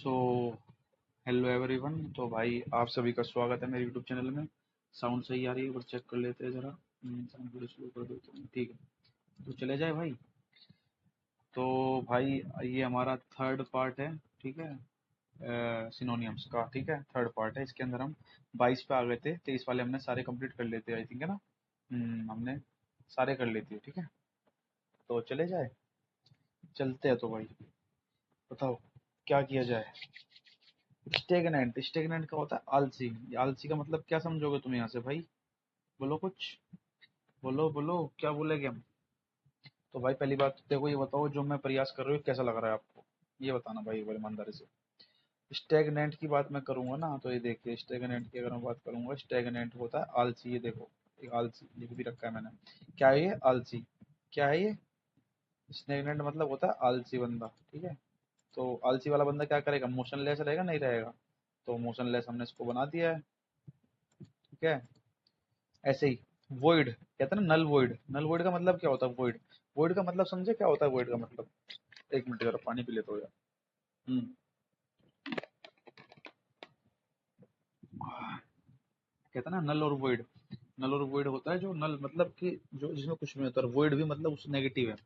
So hello everyone. तो भाई आप सभी का स्वागत है मेरे यूट्यूब चैनल में। साउंड सही आ रही है, एक बार चेक कर लेते हैं ज़रा। साउंड थोड़ी स्लो कर देते हैं, ठीक है। तो चले जाए भाई। तो भाई ये हमारा थर्ड पार्ट है, ठीक है, सिनोनियम्स का। ठीक है, थर्ड पार्ट है। इसके अंदर हम 22 पे आ गए थे, 23 वाले हमने सारे कंप्लीट कर लेते हैं आई थिंक, है ना। हमने सारे कर लेते हैं, ठीक है। तो चले जाए, चलते हैं। तो भाई बताओ क्या किया जाए। स्टेगनेंट, स्टेगनेंट का होता है आलसी। ये आलसी का मतलब क्या समझोगे तुम यहाँ से भाई? बोलो कुछ, बोलो बोलो, क्या बोलेगे हम? तो भाई पहली बात तो देखो, ये बताओ जो मैं प्रयास कर रही हूँ कैसा लग रहा है आपको, ये बताना भाई एक बार ईमानदारी से। स्टेगनेंट की बात मैं करूंगा ना, तो ये देखिए स्टेगनेंट की अगर मैं बात करूंगा, स्टेगनेंट होता है आलसी। ये देखो, एक आलसी लिख भी रखा है मैंने। क्या है ये? आलसी। क्या है ये? स्टेगनेंट मतलब होता है आलसी बंदा, ठीक है। तो आलसी वाला बंदा क्या करेगा? मोशनलेस रहेगा, नहीं रहेगा? तो मोशनलेस हमने इसको बना दिया है, ठीक है। ऐसे ही वॉइड कहते हैं ना, नल वॉइड। नल वॉइड का मतलब क्या होता है? वॉइड, वॉइड का मतलब समझे क्या होता है वॉइड का मतलब? एक मिनट जरा पानी पी लेता हूँ यार। हम्म, कहते हैं ना नल और वॉइड। नल और वॉइड होता है जो नल मतलब कि जो जिसमें कुछ नहीं होता, और वॉइड भी मतलब उस नेगेटिव है,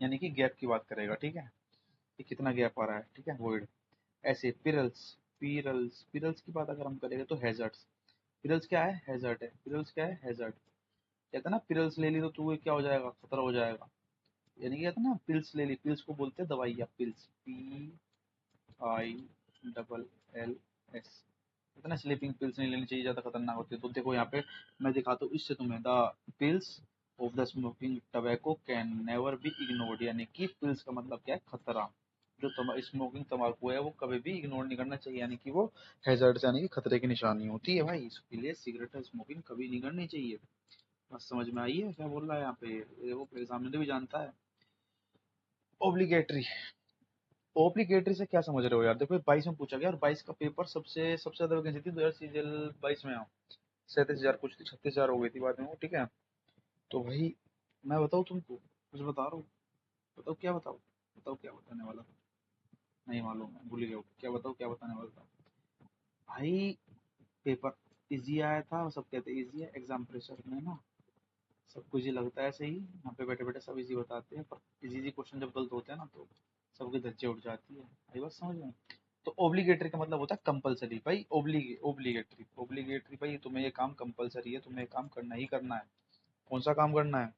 यानी कि गैप की बात करेगा, ठीक है, कि कितना गैप आ रहा है, ठीक है, वॉइड। ऐसे पिरल्स, पिरल्स, पिरल्स की बात अगर हम करेंगे तो हैजर्ड्स। पिरल्स क्या है? हैजर्ड है। पिरल्स क्या है? हैजर्ड। कहते हैं ना पिरल्स ले ली तो तू क्या हो जाएगा? खतरा हो जाएगा। यानी कि कहते हैं ना पिल्स ले ली, पिल्स को बोलते हैं दवाइयाँ, pills, P I double L S. इतना स्लीपिंग पिल्स नहीं लेनी चाहिए, ज्यादा खतरनाक होती है। तो देखो यहाँ पे मैं दिखाता हूँ इससे तुम्हें, the pills of the smoking tobacco can never be ignored. यानी कि पिल्स का मतलब क्या है? खतरा। जो स्मोकिंग तंबाकू है वो कभी भी इग्नोर नहीं करना चाहिए, यानी कि वो हैजर्ड यानी कि खतरे की निशानी होती है भाई। इसके लिए सिगरेट स्मोकिंग कभी नहीं करनी चाहिए। बस समझ में आई है क्या बोल रहा है यहाँ पे? ये वो एग्जामिनर भी जानता है। ओब्लिगेटरी, ओब्लिगेटरी से क्या समझ रहे हो यार? देखो 22 में पूछा गया, और 22 का पेपर सबसे सबसे ज्यादा वैकेंसी थी 2000 सीजीएल 22 में। 37,000 कुछ थी, 36,000 हो गई थी बाद में वो, ठीक है। तो भाई मैं बताऊँ तुमको, कुछ बता रहा हूँ, बताओ क्या बताओ, बताओ क्या बताने वाला था? नहीं मालूम है, भूल ही गया, क्या बताओ क्या बताने वाला था भाई? पेपर इजी आया था, और सब कहते इजी है, एग्जाम प्रेशर में ना सब कुछ ही लगता है सही। यहाँ पे बैठे बैठे सब इजी बताते हैं, पर इजी इजी क्वेश्चन जब गलत होते हैं ना तो सबकी धज्जे उठ जाती है। आई बात समझ में? तो ओब्लिगेटरी का मतलब होता है कंपलसरी भाई। ओब्लिगेटरी, ओब्लिगेटरी भाई, तुम्हें ये काम कंपलसरी है, तुम्हें ये काम करना ही करना है। कौन सा काम करना है?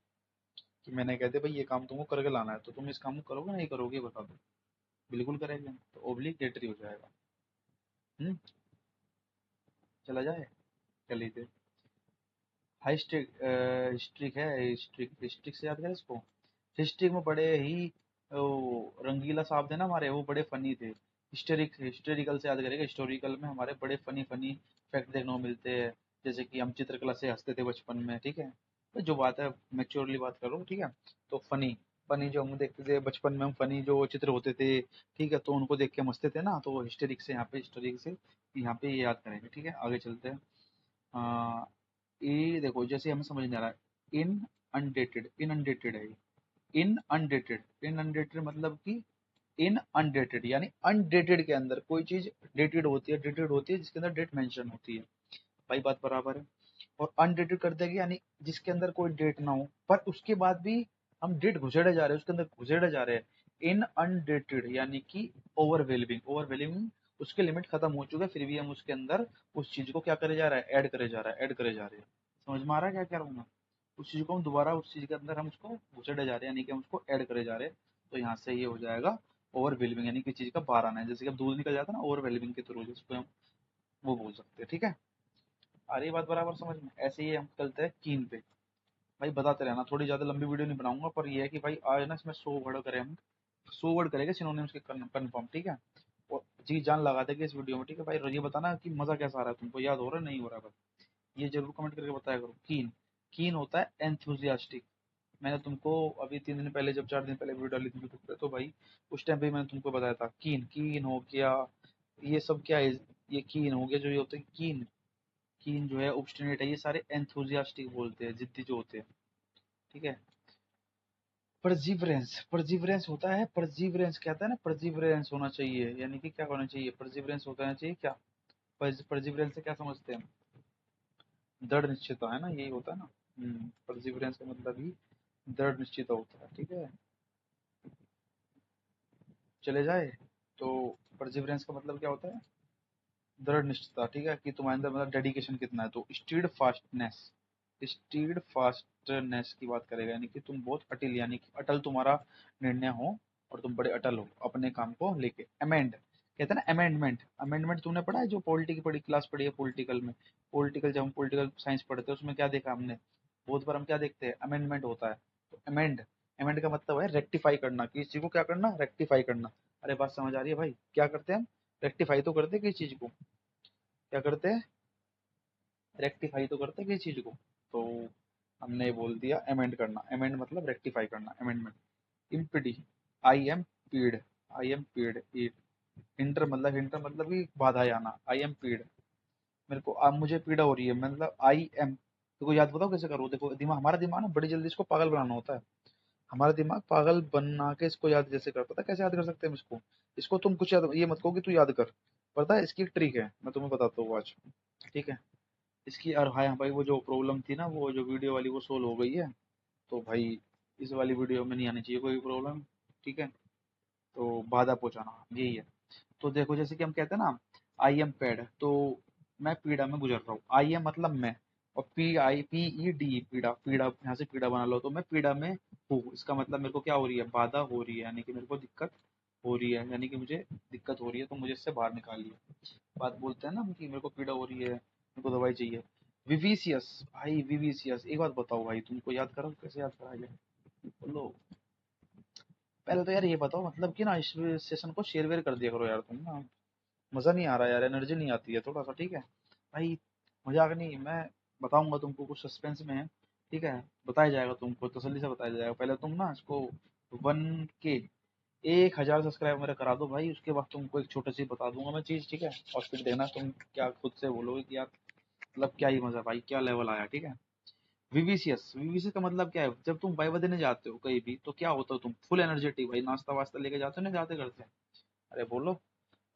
कि मैंने कहते भाई ये काम तुमको करके लाना है, तो तुम इस काम को करोगे नहीं करोगे, बता दो। बिल्कुल करेंगे, तो ओब्लिगेटरी हो जाएगा। हम्म, चला जाए, चल लीजिए। हाई स्ट्रिक, स्ट्रिक है, स्ट्रिक, स्ट्रिक से याद करें इसको। हिस्ट्री में बड़े ही वो रंगीला साहब थे ना हमारे, वो बड़े फनी थे। हिस्टोरिकल से याद करेगा, हिस्टोरिकल में हमारे बड़े फनी फनी फैक्ट देखने को मिलते हैं। जैसे कि हम चित्रकला से हंसते थे बचपन में, ठीक है। तो जो बात है मेच्योरली बात करो, ठीक है। तो फनी, फनी जो हम देखते थे बचपन में, हम फनी जो चित्र होते थे, ठीक है, तो उनको देख के हम हंसते थे ना, तो वो हिस्टोरिक से यहाँ पे, हिस्टोरिक से यहाँ पे ये याद करेंगे, ठीक है। आगे चलते हैं। आ, ये देखो जैसे हमें समझ नहीं आ रहा है, इन अनडेटेड, इन अनडेटेड है, इन अनडेटेड, इन अनडेटेड मतलब कि इन अनडेटेड यानी अनडेटेड के अंदर कोई चीज डेटेड होती है, डेटेड होती है जिसके अंदर डेट मेंशन होती है। भाई बात बराबर है। और अनडेटेड कर देंगे यानी जिसके अंदर कोई डेट ना हो, पर उसके बाद भी हम डेट घुसेड़े जा रहे हैं, उसके अंदर घुसेड़े जा रहे हैं। इन अनडेटेड यानी कि ओवरवेलमिंग, ओवरवेलमिंग, उसके लिमिट खत्म हो चुका है, फिर भी हम उसके अंदर उस चीज को क्या करे जा रहा है? ऐड करे जा रहा है, ऐड करे जा रहे हैं। समझ में आ रहा है क्या कह रहा हूँ मैं? उस चीज को हम दोबारा उस चीज के अंदर हम उसको घुसेड़े जा रहे हैं, यानी कि हम उसको ऐड करे जा रहे हैं। तो यहाँ से ये हो जाएगा ओवरवेलमिंग, यानी कि चीज का बाहर आना है। जैसे कि अब दूध निकल जाता है ना ओवरवेलमिंग के थ्रू, जिसको हम वो बोल सकते हैं, ठीक है। आ रही बात बराबर समझ में? ऐसे ही हम चलते हैं कीन पे। भाई बताते रहना, थोड़ी ज्यादा लंबी वीडियो नहीं बनाऊंगा, पर ये है कि भाई आज ना इसमें 100 वर्ड करें हम, 100 वर्ड करेंगे सिनोनिम्स के कंफर्म, ठीक है। और जी जान लगा देंगे इस वीडियो में, ठीक है भाई। और ये बताना कि मजा कैसा आ रहा है, तुमको याद हो रहा है नहीं हो रहा है बस, ये जरूर कमेंट करके बताया करो। कीन, कीन होता है एंथुजियास्टिक। मैंने तुमको अभी 3 दिन पहले, जब 4 दिन पहले वीडियो डाली थी यूट्यूब पे, तो भाई उस टाइम पे मैंने तुमको बताया था कीन, कीन हो गया, ये सब क्या है? ये कीन हो गया, जो ये होते हैं कीन, कीन जो है ऑब्स्टिनेट है, ये सारे एंथुजियास्टिक बोलते हैं, जिद्दी जो होते हैं, ठीक है। परजीवरेंस, परजीवरेंस होता है, परजीवरेंस कहता है ना, परजीवरेंस होना चाहिए, यानी कि क्या होना चाहिए, परजीवरेंस होना चाहिए क्या, परजीवरेंस से क्या समझते हैं, दृढ़ निश्चयता, है ना, यही होता है ना। परजीवरेंस का मतलब ही दृढ़ निश्चयता होता है, ठीक है। चले जाए तो परजीवरेंस का मतलब क्या होता है, दृढ़ निश्चयता, ठीक है, कि तुम्हारे अंदर मतलब डेडिकेशन कितना है। तो स्टीड फास्टनेस, स्टीड फास्टनेस की बात करेगा, यानी कि तुम बहुत अटिल, यानी कि अटल तुम्हारा निर्णय हो और तुम बड़े अटल हो अपने काम को लेके। अमेंड कहते हैं ना, अमेंडमेंट, अमेंडमेंट तुमने पढ़ा है, जो पॉलिटी की पढ़ी क्लास पढ़ी है पॉलिटिकल में, पॉलिटिकल जब हम पॉलिटिकल साइंस पढ़ते हैं उसमें क्या देखा हमने, बहुत बार हम क्या देखते हैं, अमेंडमेंट होता है। तो अमेंड, अमेंड का मतलब है रेक्टिफाई करना, किसी चीज को क्या करना, रेक्टिफाई करना। अरे बात समझ आ रही है भाई, क्या करते हैं हम, रेक्टिफाई तो करते हैं किसी चीज को, क्या करते हैं, रेक्टिफाई तो करते हैं किसी चीज को। तो हमने बोल दिया अमेंड करना, अमेंड मतलब रेक्टिफाई करना, अमेंडमेंट। इम्पीडी, आई एम पीड, आई एम पीड, हिंटर मतलब कि बाधा आना, आई एम पीड, मेरे को अब मुझे पीड़ा हो रही है, मतलब आई एम, देखो याद बताओ कैसे करो, देखो दिमाग, हमारा दिमाग ना बड़ी जल्दी इसको पागल बनाना होता है, हमारा दिमाग पागल बना के इसको याद जैसे कर, पता है कैसे याद कर सकते हैं हम इसको, इसको तुम कुछ याद, ये मत कहो कि तू याद कर, पता है इसकी एक ट्रिक है, मैं तुम्हें बताता हूँ आज, ठीक है। इसकी, और हाँ भाई वो जो प्रॉब्लम थी ना, वो जो वीडियो वाली वो सोल्व हो गई है। तो भाई इस वाली वीडियो में नहीं आनी चाहिए कोई प्रॉब्लम, ठीक है। तो बाधा पहुंचाना यही है। तो देखो जैसे कि हम कहते हैं ना, आई एम पैड, तो मैं पीड़ा में गुजर रहा हूँ, आई एम मतलब मैं, और पी ई डी, पीड़ा, पीड़ा यहाँ से पीड़ा बना लो, तो मैं पीड़ा में हूँ, इसका मतलब मेरे को क्या हो रही है, बाधा हो रही है, यानी कि मेरे को दिक्कत हो रही है, यानी कि मुझे दिक्कत हो रही है, तो मुझे इससे बाहर निकालिए। बात बोलते हैं ना हम कि मेरे को पीड़ा हो रही है, मेरे को दवाई चाहिए। विविसियस, भाई विविसियस, एक बात बताओ भाई, तुमको याद करो कैसे याद करा जाए, बोलो। पहले तो यार ये बताओ, मतलब कि ना इस सेशन को शेयर वेयर कर दिया करो यार, तुम ना, मजा नहीं आ रहा यार, एनर्जी नहीं आती है थोड़ा सा, ठीक है भाई। मजाक नहीं, मैं बताऊंगा तुमको, कुछ सस्पेंस में है, ठीक है, बताया जाएगा तुमको, तसल्ली से बताया जाएगा। पहले तुम ना इसको 1K, 1000 सब्सक्राइब मेरा करा दो भाई, उसके बाद तुमको एक छोटी सी बता दूंगा मैं चीज, ठीक है, और फिर देना तुम क्या खुद से बोलोगे कि यार मतलब क्या ही मजा भाई, क्या लेवल आया, ठीक है। विविसियस, विविसियस का मतलब क्या है, जब तुम वाइवा देने जाते हो कहीं भी तो क्या होता हो तुम, फुल एनर्जेटिक भाई, नाश्ता वास्ता लेके जाते हो ना जाते घर से, अरे बोलो,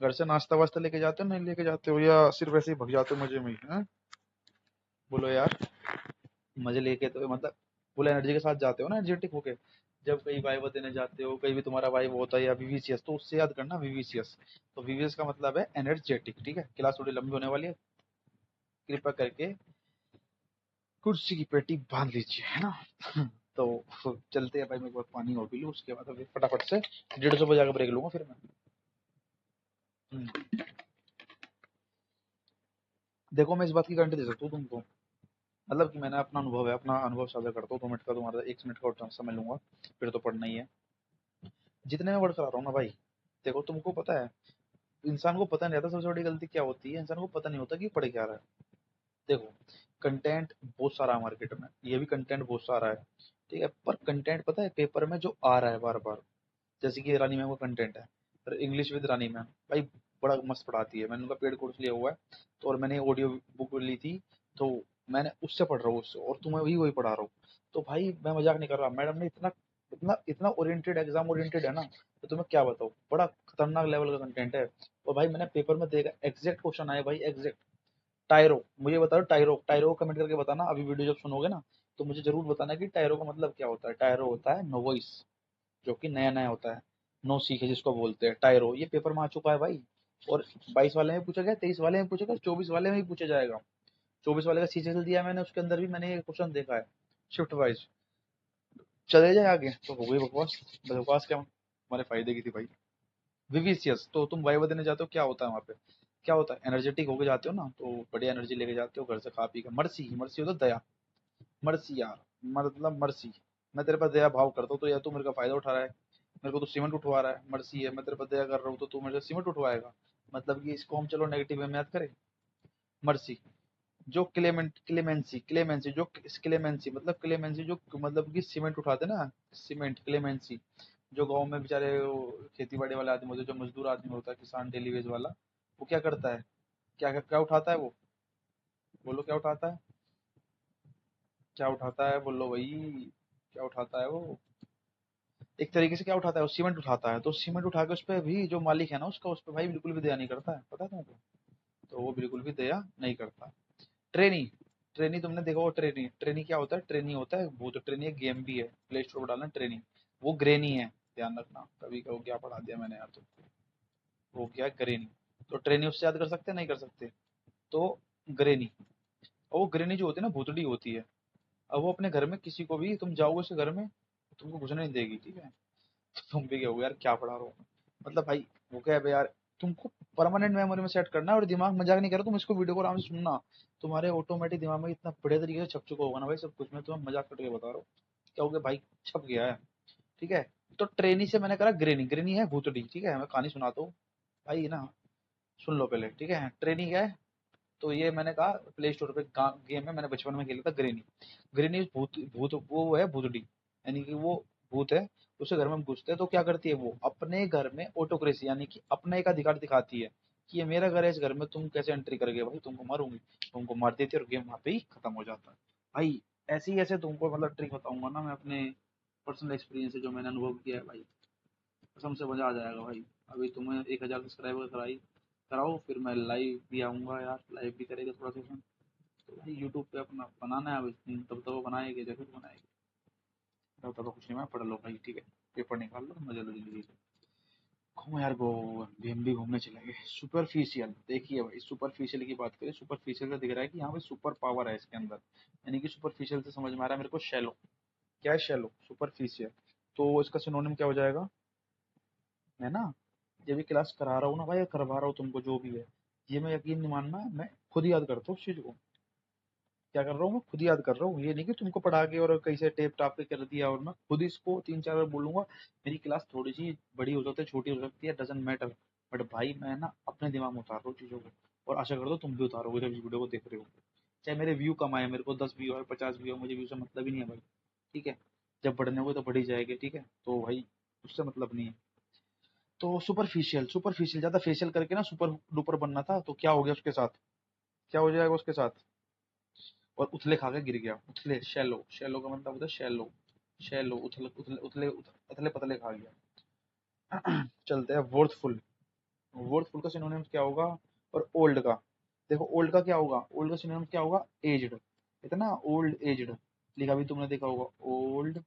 घर से नाश्ता वास्ता लेके जाते हो नहीं लेके जाते हो, या सिर्फ ऐसे ही भग जाते हो मजे में ही, हैं? बोलो यार, मजे लेके तो मतलब फुल एनर्जी के साथ जाते हो ना, एनर्जेटिक होके, जब कहीं वाइवा देने जाते हो, कहीं भी तुम्हारा वाइव होता है या विविसियस, तो उससे याद करना विविसियस। तो विवियस का मतलब है एनर्जेटिक, ठीक है। क्लास थोड़ी लंबी होने वाली है, कृपया करके कुर्सी की पेटी बांध लीजिए, है ना। तो चलते हैं भाई, मैं एक बार पानी और पी लूँ, उसके बाद अभी फटाफट से 150 बजे का ब्रेक लूंगा फिर मैं। हम्म, देखो मैं इस बात की गारंटी दे सकता हूँ तुमको, मतलब कि मैंने अपना अनुभव है, अपना अनुभव साझा करता हूँ, 2 मिनट का तुम्हारा 1 मिनट का और समय लूंगा, फिर तो पढ़ना ही है। जितने मैं वर्ड करा रहा हूँ ना भाई, देखो तुमको पता है, इंसान को पता नहीं रहता सबसे बड़ी गलती क्या होती है, इंसान को पता नहीं होता कि पढ़ क्या रहा है। देखो कंटेंट बहुत सारा है मार्केट में, ये भी कंटेंट बहुत सारा है, ठीक है, पर कंटेंट पता है पेपर में जो आ रहा है बार बार, जैसे कि रानी मैम का कंटेंट है, और इंग्लिश विद रानी मैम भाई, बड़ा मस्त पढ़ाती है, मैंने उनका पेड कोर्स लिया हुआ है, तो और मैंने ऑडियो बुक ली थी, तो मैंने उससे पढ़ रहा हूँ उससे, और तुम्हें भी वही पढ़ा रहा हूँ। तो भाई मैं मजाक नहीं कर रहा, मैडम ने इतना इतना इतना ओरिएंटेड, एग्जाम ओरिएंटेड है ना, तो तुम्हें क्या बताऊँ, बड़ा खतरनाक लेवल का कंटेंट है। और भाई मैंने पेपर में देखा, एग्जैक्ट क्वेश्चन आए भाई, एग्जैक्ट। टायरो, मुझे बताओ टायरो, टायरो कमेंट करके बताना, अभी वीडियो जब सुनोगे ना, तो मुझे जरूर बताना कि टायरो का मतलब क्या होता है। टायरो होता है नोवाइस, जो कि नया नया होता है, नो सीखे जिसको बोलते हैं, टायरो, ये पेपर में आ चुका है भाई। और 22 वाले में पूछा गया, 23 वाले में पूछा गया, 24 वाले में भी पूछा जाएगा। 24 वाले का सीजीएल दिया है मैंने, उसके अंदर भी मैंने ये क्वेश्चन देखा है, शिफ्ट वाइज। चले जाए आगे तो हो गई बकवास, बकवास क्या हमारे फायदे की थी भाई। विविसियस, तो तुम वाइवा देने जाते हो, क्या होता है वहाँ पे, क्या होता है, एनर्जेटिक होके जाते हो ना, तो बढ़िया एनर्जी लेके जाते हो घर से खा पी के। मर्सी, मर्सी होता है दया, मर्सी यार, मतलब मर्सी, मैं तेरे पास दया भाव करता हूँ, तो या तू मेरे का फायदा उठा रहा है, मेरे को तो सीमेंट उठवा रहा है, मर्सी है, मैं तेरे पर दया कर रहा हूँ तो तू मेरे से सीमेंट उठवाएगा, मतलब कि इसको हम चलो नेगेटिव में याद करें। मर्सी, जो क्लेमेंसी, क्लेमेंसी जो, क्लेमेंसी मतलब क्लेमेंसी जो, मतलब कि सीमेंट उठाते ना, सीमेंट क्लेमेंसी, जो गांव में बेचारे खेती बाड़ी वाले आदमी होते हैं, जो मजदूर आदमी होता है, किसान डेली वेज वाला, वो क्या करता है, क्या क्या उठाता है वो, बोलो क्या उठाता है, क्या उठाता है, बोलो भाई, क्या उठाता है वो, एक तरीके से क्या उठाता है, वो सीमेंट उठाता है, तो सीमेंट उठा के उस पे भी जो मालिक है ना उसका, उस पे भाई बिल्कुल भी दया नहीं करता है, पता है तुमको? तो वो बिल्कुल भी दया नहीं करता। ट्रेनी, ट्रेनी तुमने देखा हो? ट्रेनी, ट्रेनी क्या होता है? ट्रेनी होता है वो, तो ट्रेनी एक गेम भी है, प्ले स्टोर पर डालना ट्रेनी। वो ग्रेनी है, ध्यान रखना, कभी कहो क्या पढ़ा दिया मैंने यार तुमको। वो क्या है? ग्रेनी। तो ट्रेनी उससे याद कर सकते हैं, नहीं कर सकते? तो ग्रेनी, और वो ग्रेनी जो होती है ना, भूतड़ी होती है। अब वो अपने घर में किसी को भी, तुम जाओगे उसके घर में, तुमको घुसने नहीं देगी, ठीक है? तुम भी कहोगे यार क्या पढ़ा रहा हूँ, मतलब भाई वो क्या है बे यार, तुमको परमानेंट मेमोरी में सेट करना है, और दिमाग मजाक नहीं कर रहा, तुम इसको वीडियो को आराम से सुनना, तुम्हारे ऑटोमेटिक दिमाग में इतना बढ़िया तरीके से छप चुका होगा ना भाई सब कुछ, मैं तुम्हें मजाक करके बता रहा हूँ, क्या हो गया भाई, छप गया है, ठीक है? तो ट्रेनी से मैंने करा ग्रेनी, ग्रेनी है भूतड़ी, ठीक है? मैं कहानी सुनाता हूँ भाई ना, सुन लो पहले, ठीक है? ट्रेनी क्या है? तो ये मैंने कहा प्ले स्टोर पे गेम है, मैंने बचपन में खेला था, ग्रेनी। ग्रेनी भूत, भूत वो है भूतड़ी, यानी कि वो भूत है। उसके घर में हम घुसते हैं तो क्या करती है वो, अपने घर में ऑटोक्रेसी यानी कि अपने एक अधिकार दिखाती है कि ये मेरा घर है, इस घर में तुम कैसे एंट्री कर गए भाई, तुमको मारूंगी, तुमको मार देती है, और गेम वहां पे ही खत्म हो जाता है भाई। ऐसे ही ऐसे तुमको मतलब ट्रिक बताऊंगा ना मैं अपने पर्सनल एक्सपीरियंस से, जो मैंने अनुभव किया है भाई, कसम से मजा आ जाएगा भाई। अभी तुम्हें 1,000 सब्सक्राइबर कराओ, फिर मैं लाइव भी आऊंगा यार, लाइव भी करेगा थोड़ा सेशन। तो भाई यूट्यूब पे अपना बनाना है, अब तब तो वो बनाएंगे, जरूर बनाएंगे, तब तक तो कुछ नहीं, मैं पढ़ लो भाई, ठीक है? पेपर निकाल लो, मजा लो जिंदगी का। घूमो यार, हम भी घूमने चलेंगे। सुपरफिशियल, देखिए भाई, सुपरफिशियल की बात करें, सुपरफिशियल से दिख रहा है कि यहाँ पे सुपर पावर है इसके अंदर, यानी कि सुपरफिशियल से समझ में आ रहा है मेरे को शैलो। क्या है शैलो? सुपरफिशियल। तो इसका सिनोनिम क्या हो जाएगा? मैं ना जब भी क्लास करा रहा हूँ ना भाई, करवा रहा हूँ तुमको जो भी है, ये मैं यकीन नहीं मानना, मैं खुद याद करता हूँ उस चीज को। क्या कर रहा हूँ? मैं खुद याद कर रहा हूँ, ये नहीं कि तुमको पढ़ा के और कहीं से टेप टाप के कर दिया, और मैं खुद इसको 3-4 बार बोलूंगा। मेरी क्लास थोड़ी सी बड़ी हो सकती है, छोटी हो सकती है, डजेंट मैटर, बट भाई मैं ना अपने दिमाग में उतार रहा हूँ चीजों को, और आशा करता हूँ तुम भी उतारोगे जब इस वीडियो को देख रहे हो। चाहे मेरे व्यू कम आए, मेरे को 10 व्यू आए, 50 व्यू आए, मुझे व्यू से मतलब ही नहीं है भाई, ठीक है? जब बढ़ने होगे तो बढ़ ही जाएगी, ठीक है? तो भाई उससे मतलब नहीं है। तो सुपरफिशियल, सुपरफिशियल ज्यादा फेशियल करके ना सुपर डुपर बनना था, तो क्या हो गया उसके साथ? क्या हो जाएगा उसके साथ? और उथले खा के गिर गया, उथले, शैलो, शैलो का मतलब होता है शैलो, शैलो, उथले उथले उथले उथले पतले खा गया। चलते हैं वर्थफुल। वर्थफुल का सिनोनिम क्या होगा? और ओल्ड का, देखो ओल्ड का क्या होगा, ओल्ड का सिनोनिम क्या होगा? एज्ड, इतना ओल्ड एज्ड लिखा भी तुमने देखा होगा, ओल्ड,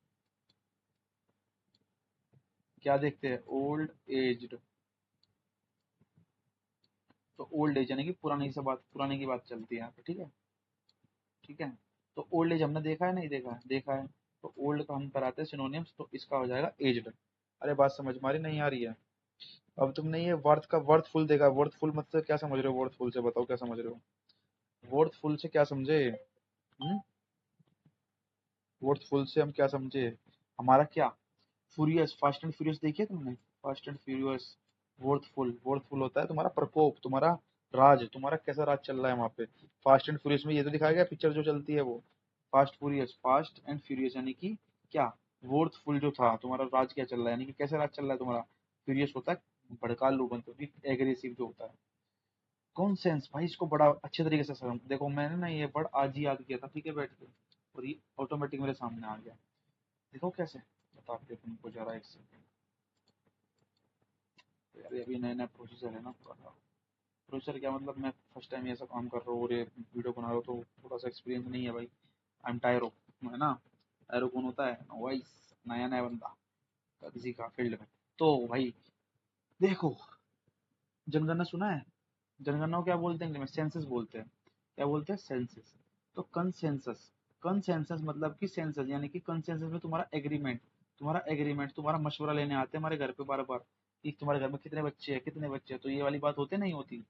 क्या देखते हैं? Old aged. तो ओल्ड एज यानी कि पुराने से बात, पुराने की बात चलती है यहाँ पे, ठीक है? ठीक है? तो ओल्ड एज हमने देखा है, नहीं देखा है? देखा है। तो ओल्ड का हम कराते हैं सिनोनिम्स, तो इसका हो जाएगा एज्ड। अरे बात समझ मारी नहीं आ रही है? अब तुमने ये वर्थ का वर्थफुल देखा, वर्थफुल मतलब क्या समझ रहे हो? वर्थफुल से बताओ क्या समझ रहे हो? वर्थफुल से क्या समझे? वर्थफुल से हम क्या समझे? हमारा क्या? फ्यूरियस, फास्ट एंड फ्यूरियस देखिए तुमने? Fast and furious. Worthful, worthful होता है तुम्हारा प्रकोप, तुम्हारा राज, तुम्हारा कैसा राज चल रहा है वहां पे। फास्ट एंड फ्यूरियस में ये तो दिखाया गया, पिक्चर जो चलती है वो fast furious, fast and furious यानी कि क्या? वर्थफुल जो था तुम्हारा राज क्या चल रहा है, यानी कि कैसा राज चल रहा है तुम्हारा। फ्यूरियस होता है भड़कालू, मतलब एग्रेसिव जो होता है। कौन सेंस भाई, इसको बड़ा अच्छे तरीके से समझ, देखो मैंने ना ये वर्ड आज ही याद किया था, ठीक है, बैठ के, और ये ऑटोमेटिक मेरे सामने आ गया। देखो कैसे, बताते हैं तुमको जरा एक सेकंड। तो यार ये अभी नया नया प्रोसीजर है ना थोड़ा सा। प्रोसीजर क्या मतलब, मैं फर्स्ट टाइम ऐसा काम कर रहा हूँ और ये वीडियो बना रहा हूँ, तो थोड़ा सा एक्सपीरियंस नहीं है भाई। आई एम टायरो, है ना? टायरो कौन होता है? वाइस, नया नया बंदा किसी का फील्ड में। तो भाई देखो, जनगणना सुना है? जनगणना को क्या बोलते हैं इंग्लिश में? सेंसस बोलते हैं। क्या बोलते हैं? सेंसस। तो कंसेंसस, कंसेंसस मतलब कि सेंसस, यानी कि कंसेंसस में तुम्हारा एग्रीमेंट, तुम्हारा एग्रीमेंट, तुम्हारा मशवरा लेने आते हैं हमारे घर पे बार बार, कि तुम्हारे घर में कितने बच्चे हैं, कितने बच्चे हैं, तो ये वाली बात होती नहीं होती?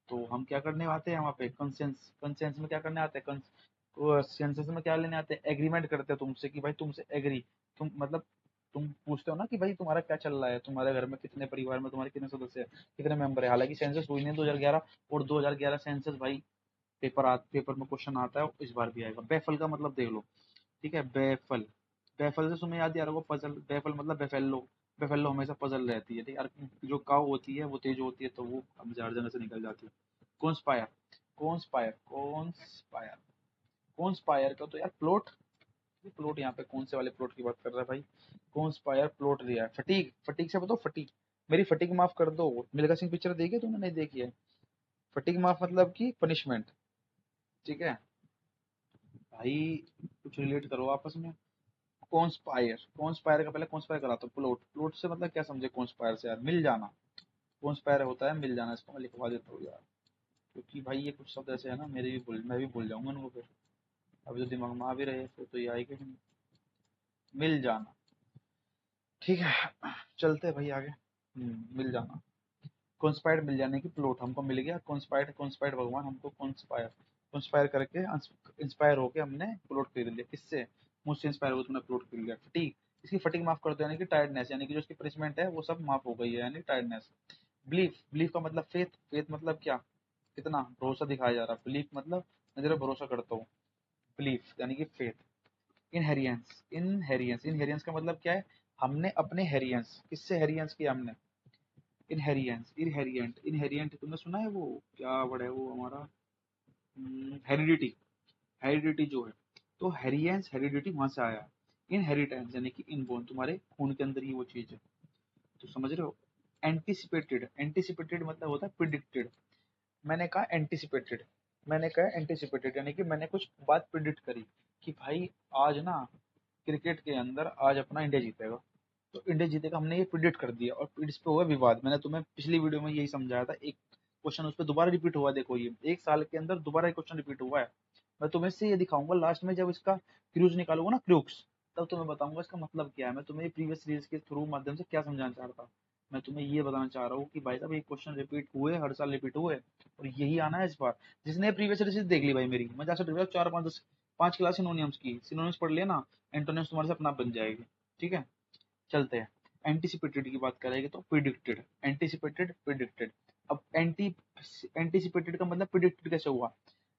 तो हम क्या करने आते हैं वहाँ पे? कंसेंस, कंसेंस में क्या करने आते हैं? सेंसस में क्या लेने आते हैं? एग्रीमेंट करते हैं तुमसे, कि भाई तुमसे एग्री, तुम मतलब तुम पूछते हो ना कि भाई तुम्हारा क्या चल रहा है, तुम्हारे घर में कितने परिवार में तुम्हारे कितने सदस्य हैं, कितने मेंबर है। हालांकि सेंसस हुई नहीं 2011, और 2011 सेंसस भाई पेपर में क्वेश्चन आता है, इस बार भी आएगा। बेफल का मतलब देख लो, ठीक है? बेफल, बेफल से तुम्हें याद यार वो पजल, बेफल मतलब बेफेलो, बेफेलो हमेशा पजल रहती है, ठीक है? जो काव होती है वो तेज होती है, तो वो अब जार जगह से निकल जाती है। कॉन्स्पायर, कॉन्स्पायर, कॉन्स्पायर, कॉन्स्पायर का तो यार प्लॉट, प्लॉट यहाँ पे कौन से वाले प्लॉट की बात कर रहा है भाई? कॉन्स्पायर प्लॉट दिया है। फटीग, फटीग से बताओ, फटीग। मेरी फटीग माफ कर दो। मिल्खा सिंह पिक्चर देखी है तुमने? नहीं देखी है? फटीग माफ मतलब की पनिशमेंट, ठीक है भाई। कुछ रिलेट करो आपस में। कॉन्स्पायर, कॉन्स्पायर का पहले कॉन्स्पायर करा तो प्लॉट, प्लॉट से मतलब क्या समझे कॉन्स्पायर से यार? मिल जाना। कॉन्स्पायर होता है मिल जाना, इसको मैं लिखवा देता हूँ यार, क्योंकि भाई ये कुछ शब्द ऐसे है ना, मेरे भी भूल, मैं भी भूल जाऊंगा उनको फिर। अभी तो दिमाग में आ भी रहे फिर तो ये आएगा कि नहीं। मिल जाना, ठीक है। चलते हैं भाई आगे। मिल जाना। कॉन्स्पायर्ड मिल जाने की प्लॉट हमको मिल गया। कॉन्स्पायर्ड, कॉन्स्पायर्ड भगवान हमको कॉन्स्पायर, कॉन्स्पायर करके इंस्पायर होके हमने प्लॉट खरीद लिया। किससे? मुझसे इंस्पायर होकर तुमने प्लॉट खरीद लिया। फटीक, इसकी फटीक माफ कर दो, यानी कि टायर्डनेस, यानी कि जो इसकी पनिशमेंट है वो सब माफ हो गई है, यानी टायर्डनेस। बिलीफ, बिलीफ का मतलब फेथ, फेथ मतलब क्या? कितना भरोसा दिखाया जा रहा है। बिलीफ मतलब मैं तेरा भरोसा करता हूँ। बिलीफ यानी कि फेथ। इनहेरियंस, इनहेरियंस, इनहेरियंस का मतलब क्या है? हमने अपने हेरियंस, किससे हेरियंस किया हमने? इनहेरियंस, इनहेरियंट, इनहेरियंट तुमने सुना है वो क्या वर्ड है वो हमारा? हेरिडिटी, हेरिडिटी जो है, तो हेरियंस, हेरिडिटी वहां से आया। इनहेरिटेंस यानी कि इनबोर्न, तुम्हारे खून के अंदर ही वो चीज है, तो समझ रहे हो। एंटिसिपेटेड, एंटिसिपेटेड मतलब होता है प्रिडिक्टेड। मैंने कहा एंटिसिपेटेड, मैंने कहा एंटिसिपेटेड यानी कि मैंने कुछ बात प्रिडिक्ट करी कि भाई आज ना क्रिकेट के अंदर आज अपना इंडिया जीतेगा, तो इंडिया जीतेगा हमने ये प्रिडिक्ट कर दिया, और इस पे हुआ विवाद। मैंने तुम्हें पिछली वीडियो में यही समझाया था। एक क्वेश्चन उस पर दोबारा रिपीट हुआ, देखो ये 1 साल के अंदर दोबारा एक क्वेश्चन रिपीट हुआ है। मैं तुम्हें से ये दिखाऊंगा लास्ट में, जब इसका क्रूज निकालूंगा ना, क्रूक्स, तब तुम्हें बताऊंगा इसका मतलब क्या है। मैं तुम्हें प्रीवियस सीरीज के थ्रू माध्यम से क्या समझाना चाह रहा था? मैं तुम्हें ये बताना चाह रहा हूँ कि भाई साहब ये क्वेश्चन रिपीट हुए, हर साल रिपीट हुए, और यही आना है इस बार। जिसने प्रीवियस सीरीज देख ली भाई मेरी, मैं जा सकता 4 5 10 5 क्लास सिनोनियम्स की, सिनोनिम्स पढ़ लिया ना, एंटोनिम्स तुम्हारे से अपना बन जाएगी, ठीक है। चलते हैं। एंटीसिपेटेड की बात करेंगे तो प्रिडिक्टेड, एंटीसिपेटेड, प्रिडिक्टेड। अब एंटीसिपेटेड का मतलब प्रिडिक्टेड कैसे हुआ?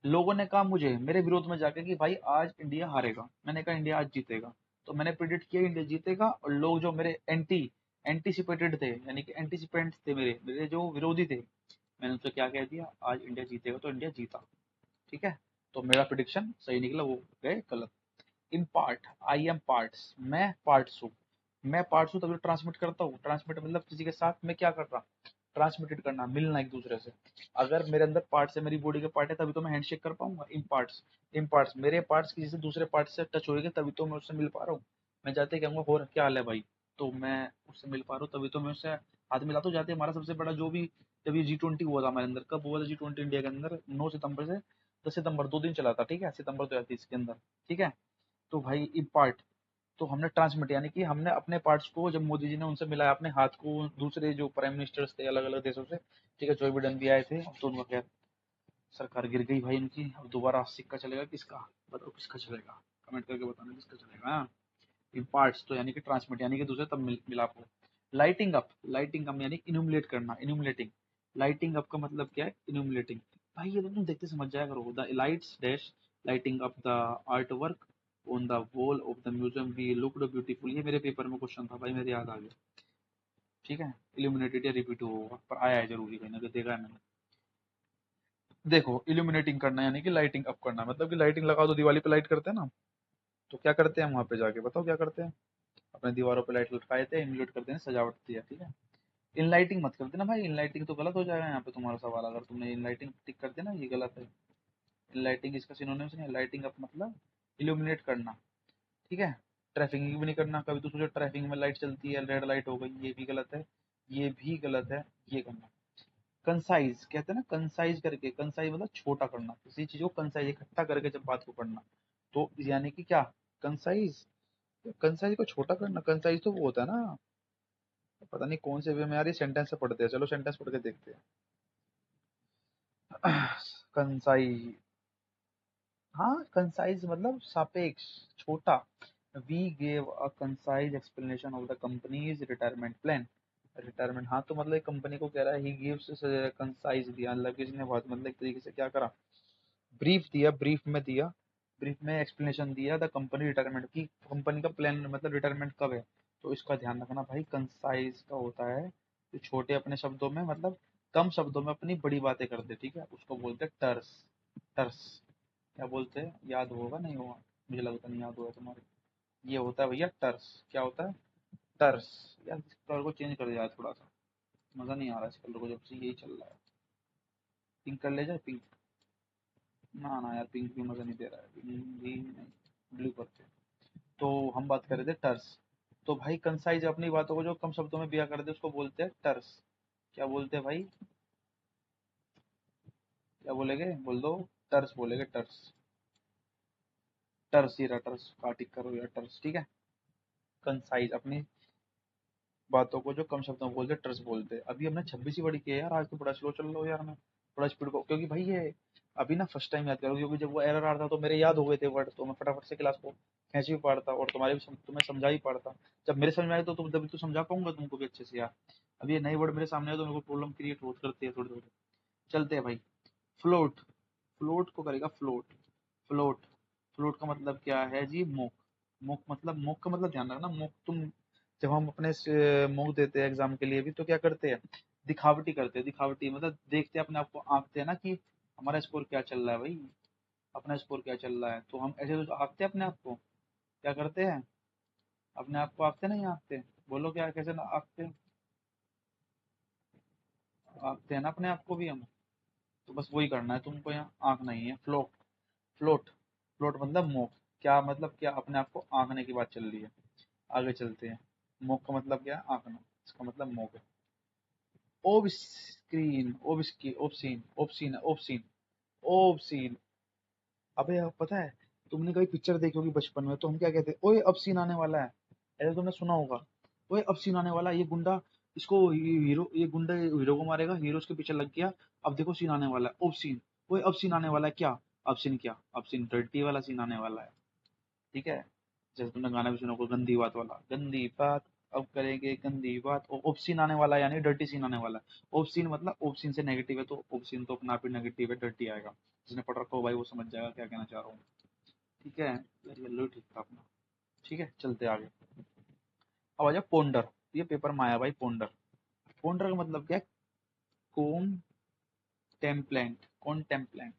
लोगों ने कहा मुझे मेरे विरोध में जाके कि भाई आज इंडिया हारेगा, मैंने कहा इंडिया आज जीतेगा, तो मैंने प्रिडिक्ट किया इंडिया जीतेगा, और लोग जो मेरे एंटीसिपेटेड थे, यानी कि एंटीसिपेंट थे, मेरे मेरे जो विरोधी थे, मैंने उनसे क्या कह दिया, आज इंडिया जीतेगा, तो इंडिया जीता, ठीक है। तो मेरा प्रिडिक्शन सही निकला, वो गए गलत। In part, I am parts, मैं पार्ट्स हूँ। मैं पार्ट्स हूँ तभी ट्रांसमिट करता हूँ। ट्रांसमिट मतलब किसी के साथ मैं क्या कर रहा, ट्रांसमिटेड करना, मिलना एक दूसरे से। अगर मेरे अंदर पार्ट्स है, मेरी बॉडी के पार्ट है, तभी तो मैं हैंडशेक कर पाऊंगा। इन पार्ट्स, इन पार्ट्स मेरे पार्ट्स किसी से दूसरे पार्ट से टच होएंगे तभी तो मैं उससे मिल पा रहा हूँ। मैं जाते कहूँगा और क्या हाल है भाई, तो मैं उससे मिल पा रहा हूँ, तभी तो मैं उससे हाथ मिला। तो जाते हमारा सबसे बड़ा जो भी, जब ये G20 हुआ था हमारे अंदर, कब हुआ था G20 इंडिया के अंदर? 9 सितंबर से 10 सितंबर, 2 दिन चला था, ठीक है। सितंबर 2023 के अंदर, ठीक है। तो भाई इन पार्ट, तो हमने ट्रांसमिट, यानी कि हमने अपने पार्ट्स को, जब मोदी जी ने उनसे मिलाया अपने हाथ को दूसरे जो प्राइम मिनिस्टर्स थे अलग अलग देशों से, ठीक है, जो बिडेन भी आए थे, अब तो उनका खैर सरकार गिर गई भाई उनकी। अब दोबारा सिक्का चलेगा किसका? बताओ किसका चलेगा, कमेंट करके बताना किसका चलेगा। हाँ? इन पार्ट्स तो यानी कि ट्रांसमिट, यानी कि दूसरे तब मिलाप हो। लाइटिंग अप, लाइटिंग अप यानी इन्यूमुलेट करना, इन्यूमुलेटिंग। लाइटिंग अप का मतलब क्या है? इन्यूमुलेटिंग। भाई ये तो तुम देखते समझ जाया करो। The lights dash lighting up the artwork on the wall of the museum we looked beautiful. ये मेरे पेपर में क्वेश्चन था भाई, मेरे याद आ गया, ठीक है। इल्यूमिनेटेड या रिपीट होगा, पर आया है जरूरी, कहीं ना कहीं देखा है मैंने। देखो इल्यूमिनेटिंग करना यानी कि लाइटिंग अप करना, मतलब कि लाइटिंग लगा दो, दिवाली पे लाइट करते हैं ना, तो क्या करते हैं हम वहां पे जाके, बताओ क्या करते हैं? अपने दीवारों पे लाइट लटकाए थे, इन्वोलेट करते हैं, सजावट थी, ठीक है। इनलाइटिंग मत कर देना भाई, इनलाइटिंग तो गलत हो जाएगा यहाँ पे तुम्हारा सवाल। अगर तुमने इनलाइटिंग टिक कर देना, ये गलत है। इनलाइटिंग इसका सिनोनिम्स नहीं है। लाइटिंग अप मतलब इल्यूमिनेट करना, ठीक है। ट्रैफिकिंग भी नहीं करना। कभी तो सोचो ट्रैफिक में लाइट चलती है, रेड लाइट हो गई, ये भी गलत है, ये भी गलत है, ये करना। कंसाइज कहते हैं ना, कंसाइज करके, कंसाइज मतलब छोटा करना, किसी चीज को कंसाइज इकट्ठा करके जब बात को करना, तो यानी कि क्या? कंसाइज, कंसाइज को छोटा करना। कंसाइज तो वो होता है ना, पता नहीं कौन से वे में यार ये सेंटेंस से पढ़ते हैं, चलो सेंटेंस पढ़ के देखते हैं। कंसाइज, हाँ कंसाइज मतलब सापेक्ष, छोटा। We gave a concise explanation of the companies retirement plan. Retirement, हाँ तो मतलब कंपनी को कह रहा है, ही गिव्स कंसाइज दिया, मतलब किसने बहुत मतलब एक तरीके से क्या करा, ब्रीफ दिया, ब्रीफ में दिया, ब्रीफ में एक्सप्लेनेशन दिया द कंपनी रिटायरमेंट की, कंपनी का प्लान मतलब रिटायरमेंट कब है। तो इसका ध्यान रखना भाई, कंसाइज का होता है जो छोटे अपने शब्दों में, मतलब कम शब्दों में अपनी बड़ी बातें कर दे, ठीक है, उसको बोलते हैं टर्स। टर्स क्या बोलते हैं? याद होगा नहीं होगा, मुझे लगता नहीं याद होगा तुम्हारे। ये होता है भैया टर्स। क्या होता है? टर्स। यार इस कलर को चेंज कर दिया थोड़ा सा, मजा नहीं आ रहा इस कलर को, जब से यही चल रहा है। पिंक कर ले जाए, पिंक। ना ना यार, पिंक भी मजा नहीं दे रहा है, पिंक भी नहीं, ब्लू करते हैं। तो हम बात कर रहे थे टर्स। तो भाई कंसाइज अपनी बातों को जो कम शब्दों में बिया कर दे उसको बोलते हैं टर्स। क्या बोलते हैं भाई? क्या बोलेगे? बोल दो। टर्स बोलेगे, टर्स। टर्स, ये रहा टर्स, काटिक करो या टर्स, ठीक है। कंसाइज अपनी बातों को जो कम शब्दों में बोलते टर्स बोलते हैं। अभी हमने 26 ही वर्ड किए यार, आज तो बड़ा स्लो चल रहा हूँ यार मैं, बड़ा स्पीड को, क्योंकि भाई ये अभी ना फर्स्ट टाइम याद करो, क्योंकि जब वो एरर आ रहा था तो मेरे याद हो गए थे वर्ड, तो मैं फटाफट से क्लास को खींच भी पाता और तुम्हारे भी तुम्हें समझा भी पाता। जब मेरे समझ में आए तो तुम तभी तो समझा पाऊंगा तुमको भी अच्छे से यार। अब ये नए वर्ड मेरे सामने है तो मेरे को प्रॉब्लम क्रिएट होती करती है थोड़ी थोड़ी। चलते हैं भाई। फ्लोट। फ्लोट को करेगा फ्लोट। फ्लोट। फ्लोट का मतलब क्या है जी? मोक। मोक मतलब, मोक का मतलब ध्यान रखना, मोक तुम जब हम अपने मोक देते हैं एग्जाम के लिए भी तो क्या करते हैं? दिखावटी करते हैं, दिखावटी मतलब देखते हैं अपने आप को, आंकते हैं ना कि हमारा स्कोर क्या चल रहा है भाई, अपना स्कोर क्या चल रहा है, तो हम ऐसे तो आंकते हैं अपने आप को। क्या करते हैं? अपने आप को आंकते नहीं आंकते? बोलो क्या, कैसे ना आंकते हैं? आंकते हैं ना अपने आप को भी हम। तो बस वही करना है तुमको, यहाँ आंकना ही है। फ्लोट। फ्लोट। फ्लोट मतलब मोक। क्या मतलब? क्या अपने आप को आंकने की बात चल रही है। आगे चलते हैं। मोक का मतलब क्या है? आंकना। इसका मतलब मोक है। ओब स्क्रीन, ओबसीन, ओबसीन, ओबसीन, ओबसीन। अबे यार पता है, तुमने कभी पिक्चर देखी होगी बचपन में, तो हम क्या कहते हैं? ओए अब सीन आने वाला है। ऐसा तुमने सुना होगा। ओए अब सीन आने वाला है, ये गुंडा इसको हीरो, ये गुंडा हीरो को मारेगा, हीरो उसके पीछे लग गया, अब देखो सीन आने वाला है, अब सीन। ओए अब सीन आने वाला है क्या? अब सीन क्या? अब सीन डर्टी वाला सीन आने वाला है, ठीक है। जैसे तुमने गाना भी सुना होगा, गंदी बात वाला, गंदी बात अब करेंगे गंदी बात, और ओब सीन आने वाला है यानी डर्टी सीन आने वाला है। ओब सीन मतलब ओब सीन से नेगेटिव है, तो ओब सीन तो अपना आप ही नेगेटिव है, डर्टी आएगा। जिसने पढ़ रखा हो भाई वो समझ जाएगा क्या कहना चाह रहा हूँ। ठीक है यार, येलो ठीक था अपना। ठीक है, चलते आगे। अब आ जाओ पोंडर। ये पेपर में आया भाई, पोंडर। पोंडर का मतलब क्या है? कौन टेम्पलेंट, कौन टेम्पलेंट।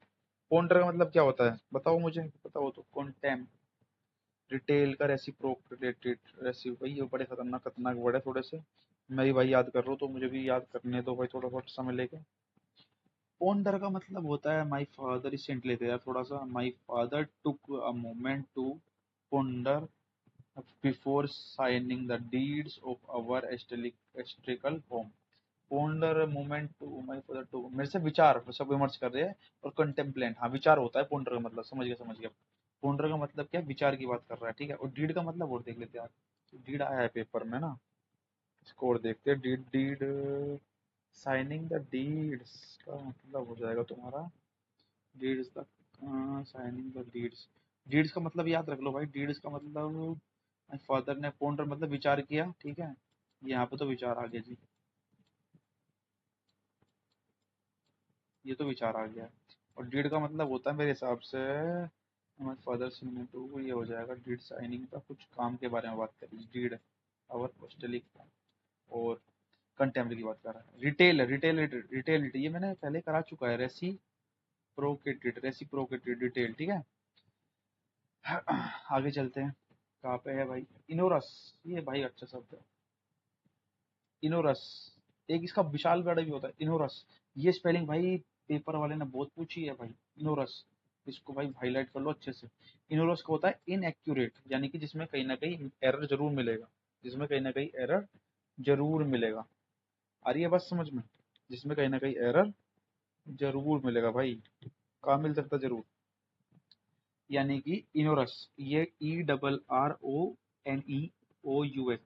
पोंडर का मतलब क्या होता है बताओ मुझे, बताओ तो। कौन टेम, रिटेल का रेसिप्रोक, रिलेटेड, रेसिप भाई ये बड़े खतरनाक खतरनाक वर्ड है थोड़े से। मैं भी भाई याद कर रहा हूँ तो मुझे भी याद करने दो भाई, थोड़ा बहुत समय लेके। पोंडर का मतलब होता है माई फादर, रिसेंटली थे यार थोड़ा सा, my father took a moment to ponder before signing the deeds of our एस्ट्रिकल home. Ponder moment to my father to, मेरे से विचार सब विमर्श कर रहे हैं। और कंटेम्पलेंट, हाँ विचार होता है पोंडर का मतलब, समझ गया समझ गया। पोंडर का मतलब क्या? विचार की बात कर रहा है, ठीक है। और डीड का मतलब और देख लेते हैं यार, डीड आया है पेपर में ना, इसको और देखते हैं। Deed, deed, signing the deeds का मतलब हो जाएगा तुम्हारा, deeds the, signing the deeds. Deeds का मतलब याद रख लो भाई, डीड्स का मतलब फादर ने, पोंडर मतलब विचार किया, ठीक है। यहाँ पे तो विचार आ गया जी, ये तो विचार आ गया। और डीड का मतलब होता है मेरे हिसाब से, हमारे फादर ने तो ये हो जाएगा डीड साइनिंग का, कुछ काम के बारे में बात करें, डीड आवर पोस्टलिक, और कंटेम्प्ट की बात कर रहा है। रिटेल, रिटेल, रिटेल, ये मैंने पहले करा चुका है, रेसिप्रोकेटेड, रेसिप्रोकेटेड डिटेल, ठीक है। आगे चलते हैं। कहाँ पे है भाई? इनोरस। ये भाई अच्छा शब्द है, इनोरस। एक इसका विशाल गढ़ भी होता है, इनोरस। ये स्पेलिंग भाई पेपर वाले ने बहुत पूछी है भाई, इनोरस। इसको भाई हाईलाइट कर लो अच्छे से। इनोरस का होता है इनएक्यूरेट, यानी कि जिसमें कहीं ना कहीं एरर जरूर मिलेगा, जिसमें कहीं ना कहीं एरर जरूर मिलेगा। आ रही है बात समझ में? जिसमें कहीं ना कहीं एरर जरूर मिलेगा भाई, कहाँ मिल सकता जरूर, यानी कि इनोरस। ये ERRONEOUS,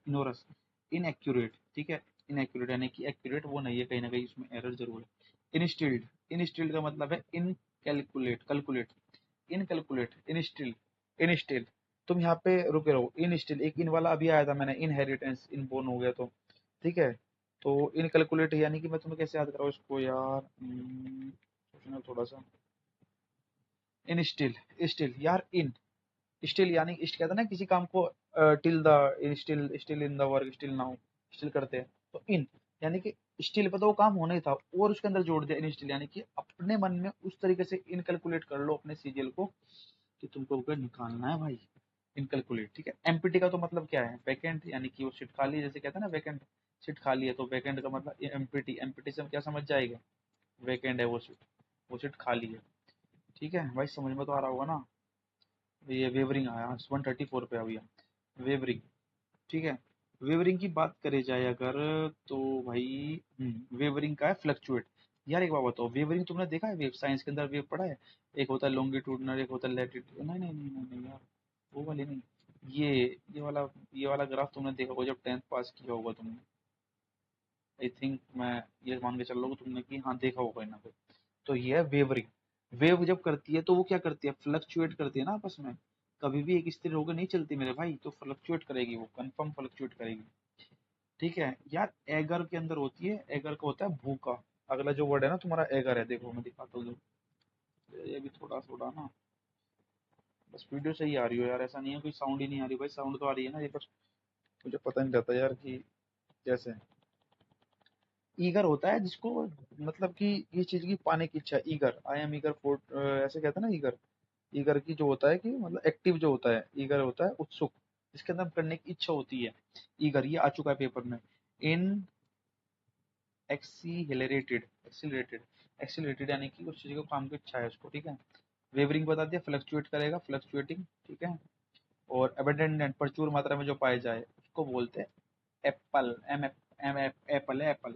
इनोरस। इनएक्यूरेट, ठीक है। इनएक्यूरेट यानी कि एक्यूरेट वो नहीं है, कहीं ना कहीं इसमें एरर जरूर है। इनस्टिल्ड, इनस्टिल्ड का मतलब है इनकैलकुलेट, कैलकुलेट, इनकैलकुलेट, इनस्टिल, इनस्टिल। तुम यहाँ पे रुके रहो, इनस्टिल, एक इन वाला अभी आया था मैंने, इनहेरिटेंस, इनबोर्न हो गया तो, ठीक है। तो इनकैलकुलेट यानी कि मैं तुम्हें कैसे याद कराऊँ इसको यार, सोचना थोड़ा सा। इन स्टिल, स्टिल यार, इन स्टिल यानी इस्ट कहते हैं ना किसी काम को, till the, still, still in the work, still now, still करते हैं। तो इन यानी कि स्टिल पे तो वो काम होना ही था, और उसके अंदर जोड़ दिया इन स्टिल, यानी कि अपने मन में उस तरीके से इनकैलकुलेट कर लो अपने सीजीएल को कि तुमको अगर निकालना है भाई, इनकैलकुलेट, ठीक है। एम्प्टी का तो मतलब क्या है, वैकेंट, यानी कि वो सीट खाली है, जैसे कहते हैं ना वैकेंट, सीट खाली है, तो वैकेंट का मतलब एम्प्टी, एम्प्टी से हम क्या समझ जाएगा, वैकेंट है वो सीट खाली है, ठीक है भाई, समझ में तो आ रहा होगा ना। ये वेवरिंग आया 134 पे आ गया, वेवरिंग, ठीक है। वेवरिंग की बात करे जाए अगर, तो भाई वेवरिंग का है फ्लक्चुएट। यार एक बात बताओ, वेवरिंग तुमने देखा है, वेव साइंस के अंदर वेव पढ़ा है, एक होता है लॉन्गिट्यूडनल, एक होता है लैटिट्यूड, नहीं नहीं नहीं नहीं नहीं यार, वो वाली नहीं, ये ये वाला ग्राफ तुमने देखा होगा जब 10th पास किया होगा तुमने, आई थिंक, मैं ये मान के चल रहा हूँ कि तुमने कि हाँ देखा होगा यहाँ पे। तो ये है वेवरिंग। वेव जब करती है तो वो क्या करती है, फ्लक्चुएट करती है ना आपस में, कभी भी एक स्थिर होकर नहीं चलती मेरे भाई, तो फ्लक्चुएट करेगी, वो कंफर्म फ्लक्चुएट करेगी, ठीक है। यार एगर के अंदर होती है, एगर का होता है भूखा, अगला जो वर्ड है ना तुम्हारा एगर है, देखो मैं दिखाता हूँ, ये भी थोड़ा थोड़ा ना, बस वीडियो सही आ रही हो यार, ऐसा नहीं है कोई साउंड ही नहीं आ रही भाई, साउंड तो आ रही है ना, ये बस मुझे पता नहीं रहता यार कि कैसे। ईगर होता है जिसको, मतलब कि ये चीज की पाने की इच्छा, eager, I am eager for, ऐसे कहते हैं ना ईगर, ईगर की जो होता है कि मतलब एक्टिव जो होता है, ईगर होता है उत्सुक, जिसके अंदर करने की इच्छा होती है, ईगर, ये आ चुका है पेपर में। इन एक्सीलरेटेड, एक्सीलरेटेड, एक्सीलरेटेड यानी कि उस चीज को काम की इच्छा है उसको, ठीक है। वेवरिंग बता दिया, फ्लक्चुएट करेगा, फ्लक्चुएटिंग, ठीक है। और अबंडेंट, प्रचुर मात्रा में जो पाए जाए उसको बोलते हैं एप्पल, एप्पल है, एप्पल,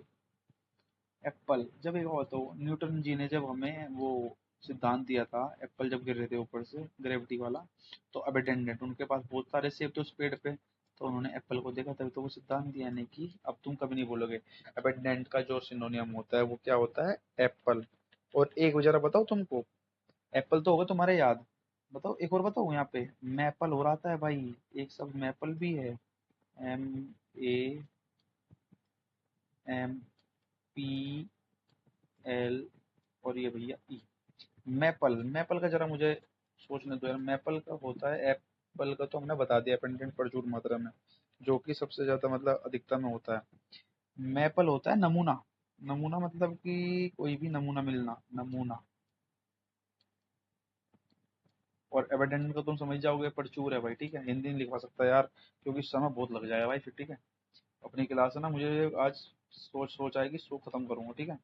एप्पल। जब एक हो तो न्यूटन जी ने जब हमें वो सिद्धांत दिया था, एप्पल जब गिर रहे थे ऊपर से ग्रेविटी वाला, तो अबेंडेंट, उनके पास बहुत सारे सेब थे उस पेड़ पे, तो उन्होंने एप्पल को देखा, तभी तो वो सिद्धांत दिया, नहीं कि अब तुम कभी नहीं बोलोगे। अबेंडेंट का जो सिनोनियम होता है वो क्या होता है, एप्पल। और एक जरा बताओ तुमको, एप्पल तो होगा तुम्हारे याद, बताओ एक और बताओ यहाँ पे, मैपल हो रहा था भाई, एक शब्द मैपल भी है, MAPL, और ये भैया ई, मैपल, मैपल का जरा मुझे सोचने दो यार, मैपल का होता है, एप्पल का तो हमने बता दिया, पेंडेंट प्रचुर मात्रा में, जो कि सबसे ज्यादा मतलब अधिकता में होता है। मैपल होता है नमूना, नमूना मतलब कि कोई भी नमूना मिलना, नमूना। और एविडेंट का तुम समझ जाओगे, प्रचुर है भाई, ठीक है, हिंदी नहीं लिखवा सकता यार, क्योंकि समय बहुत लग जाएगा भाई फिर, ठीक है। अपनी क्लास है ना, मुझे आज सोच आएगी, सो खत्म करूंगा, ठीक है।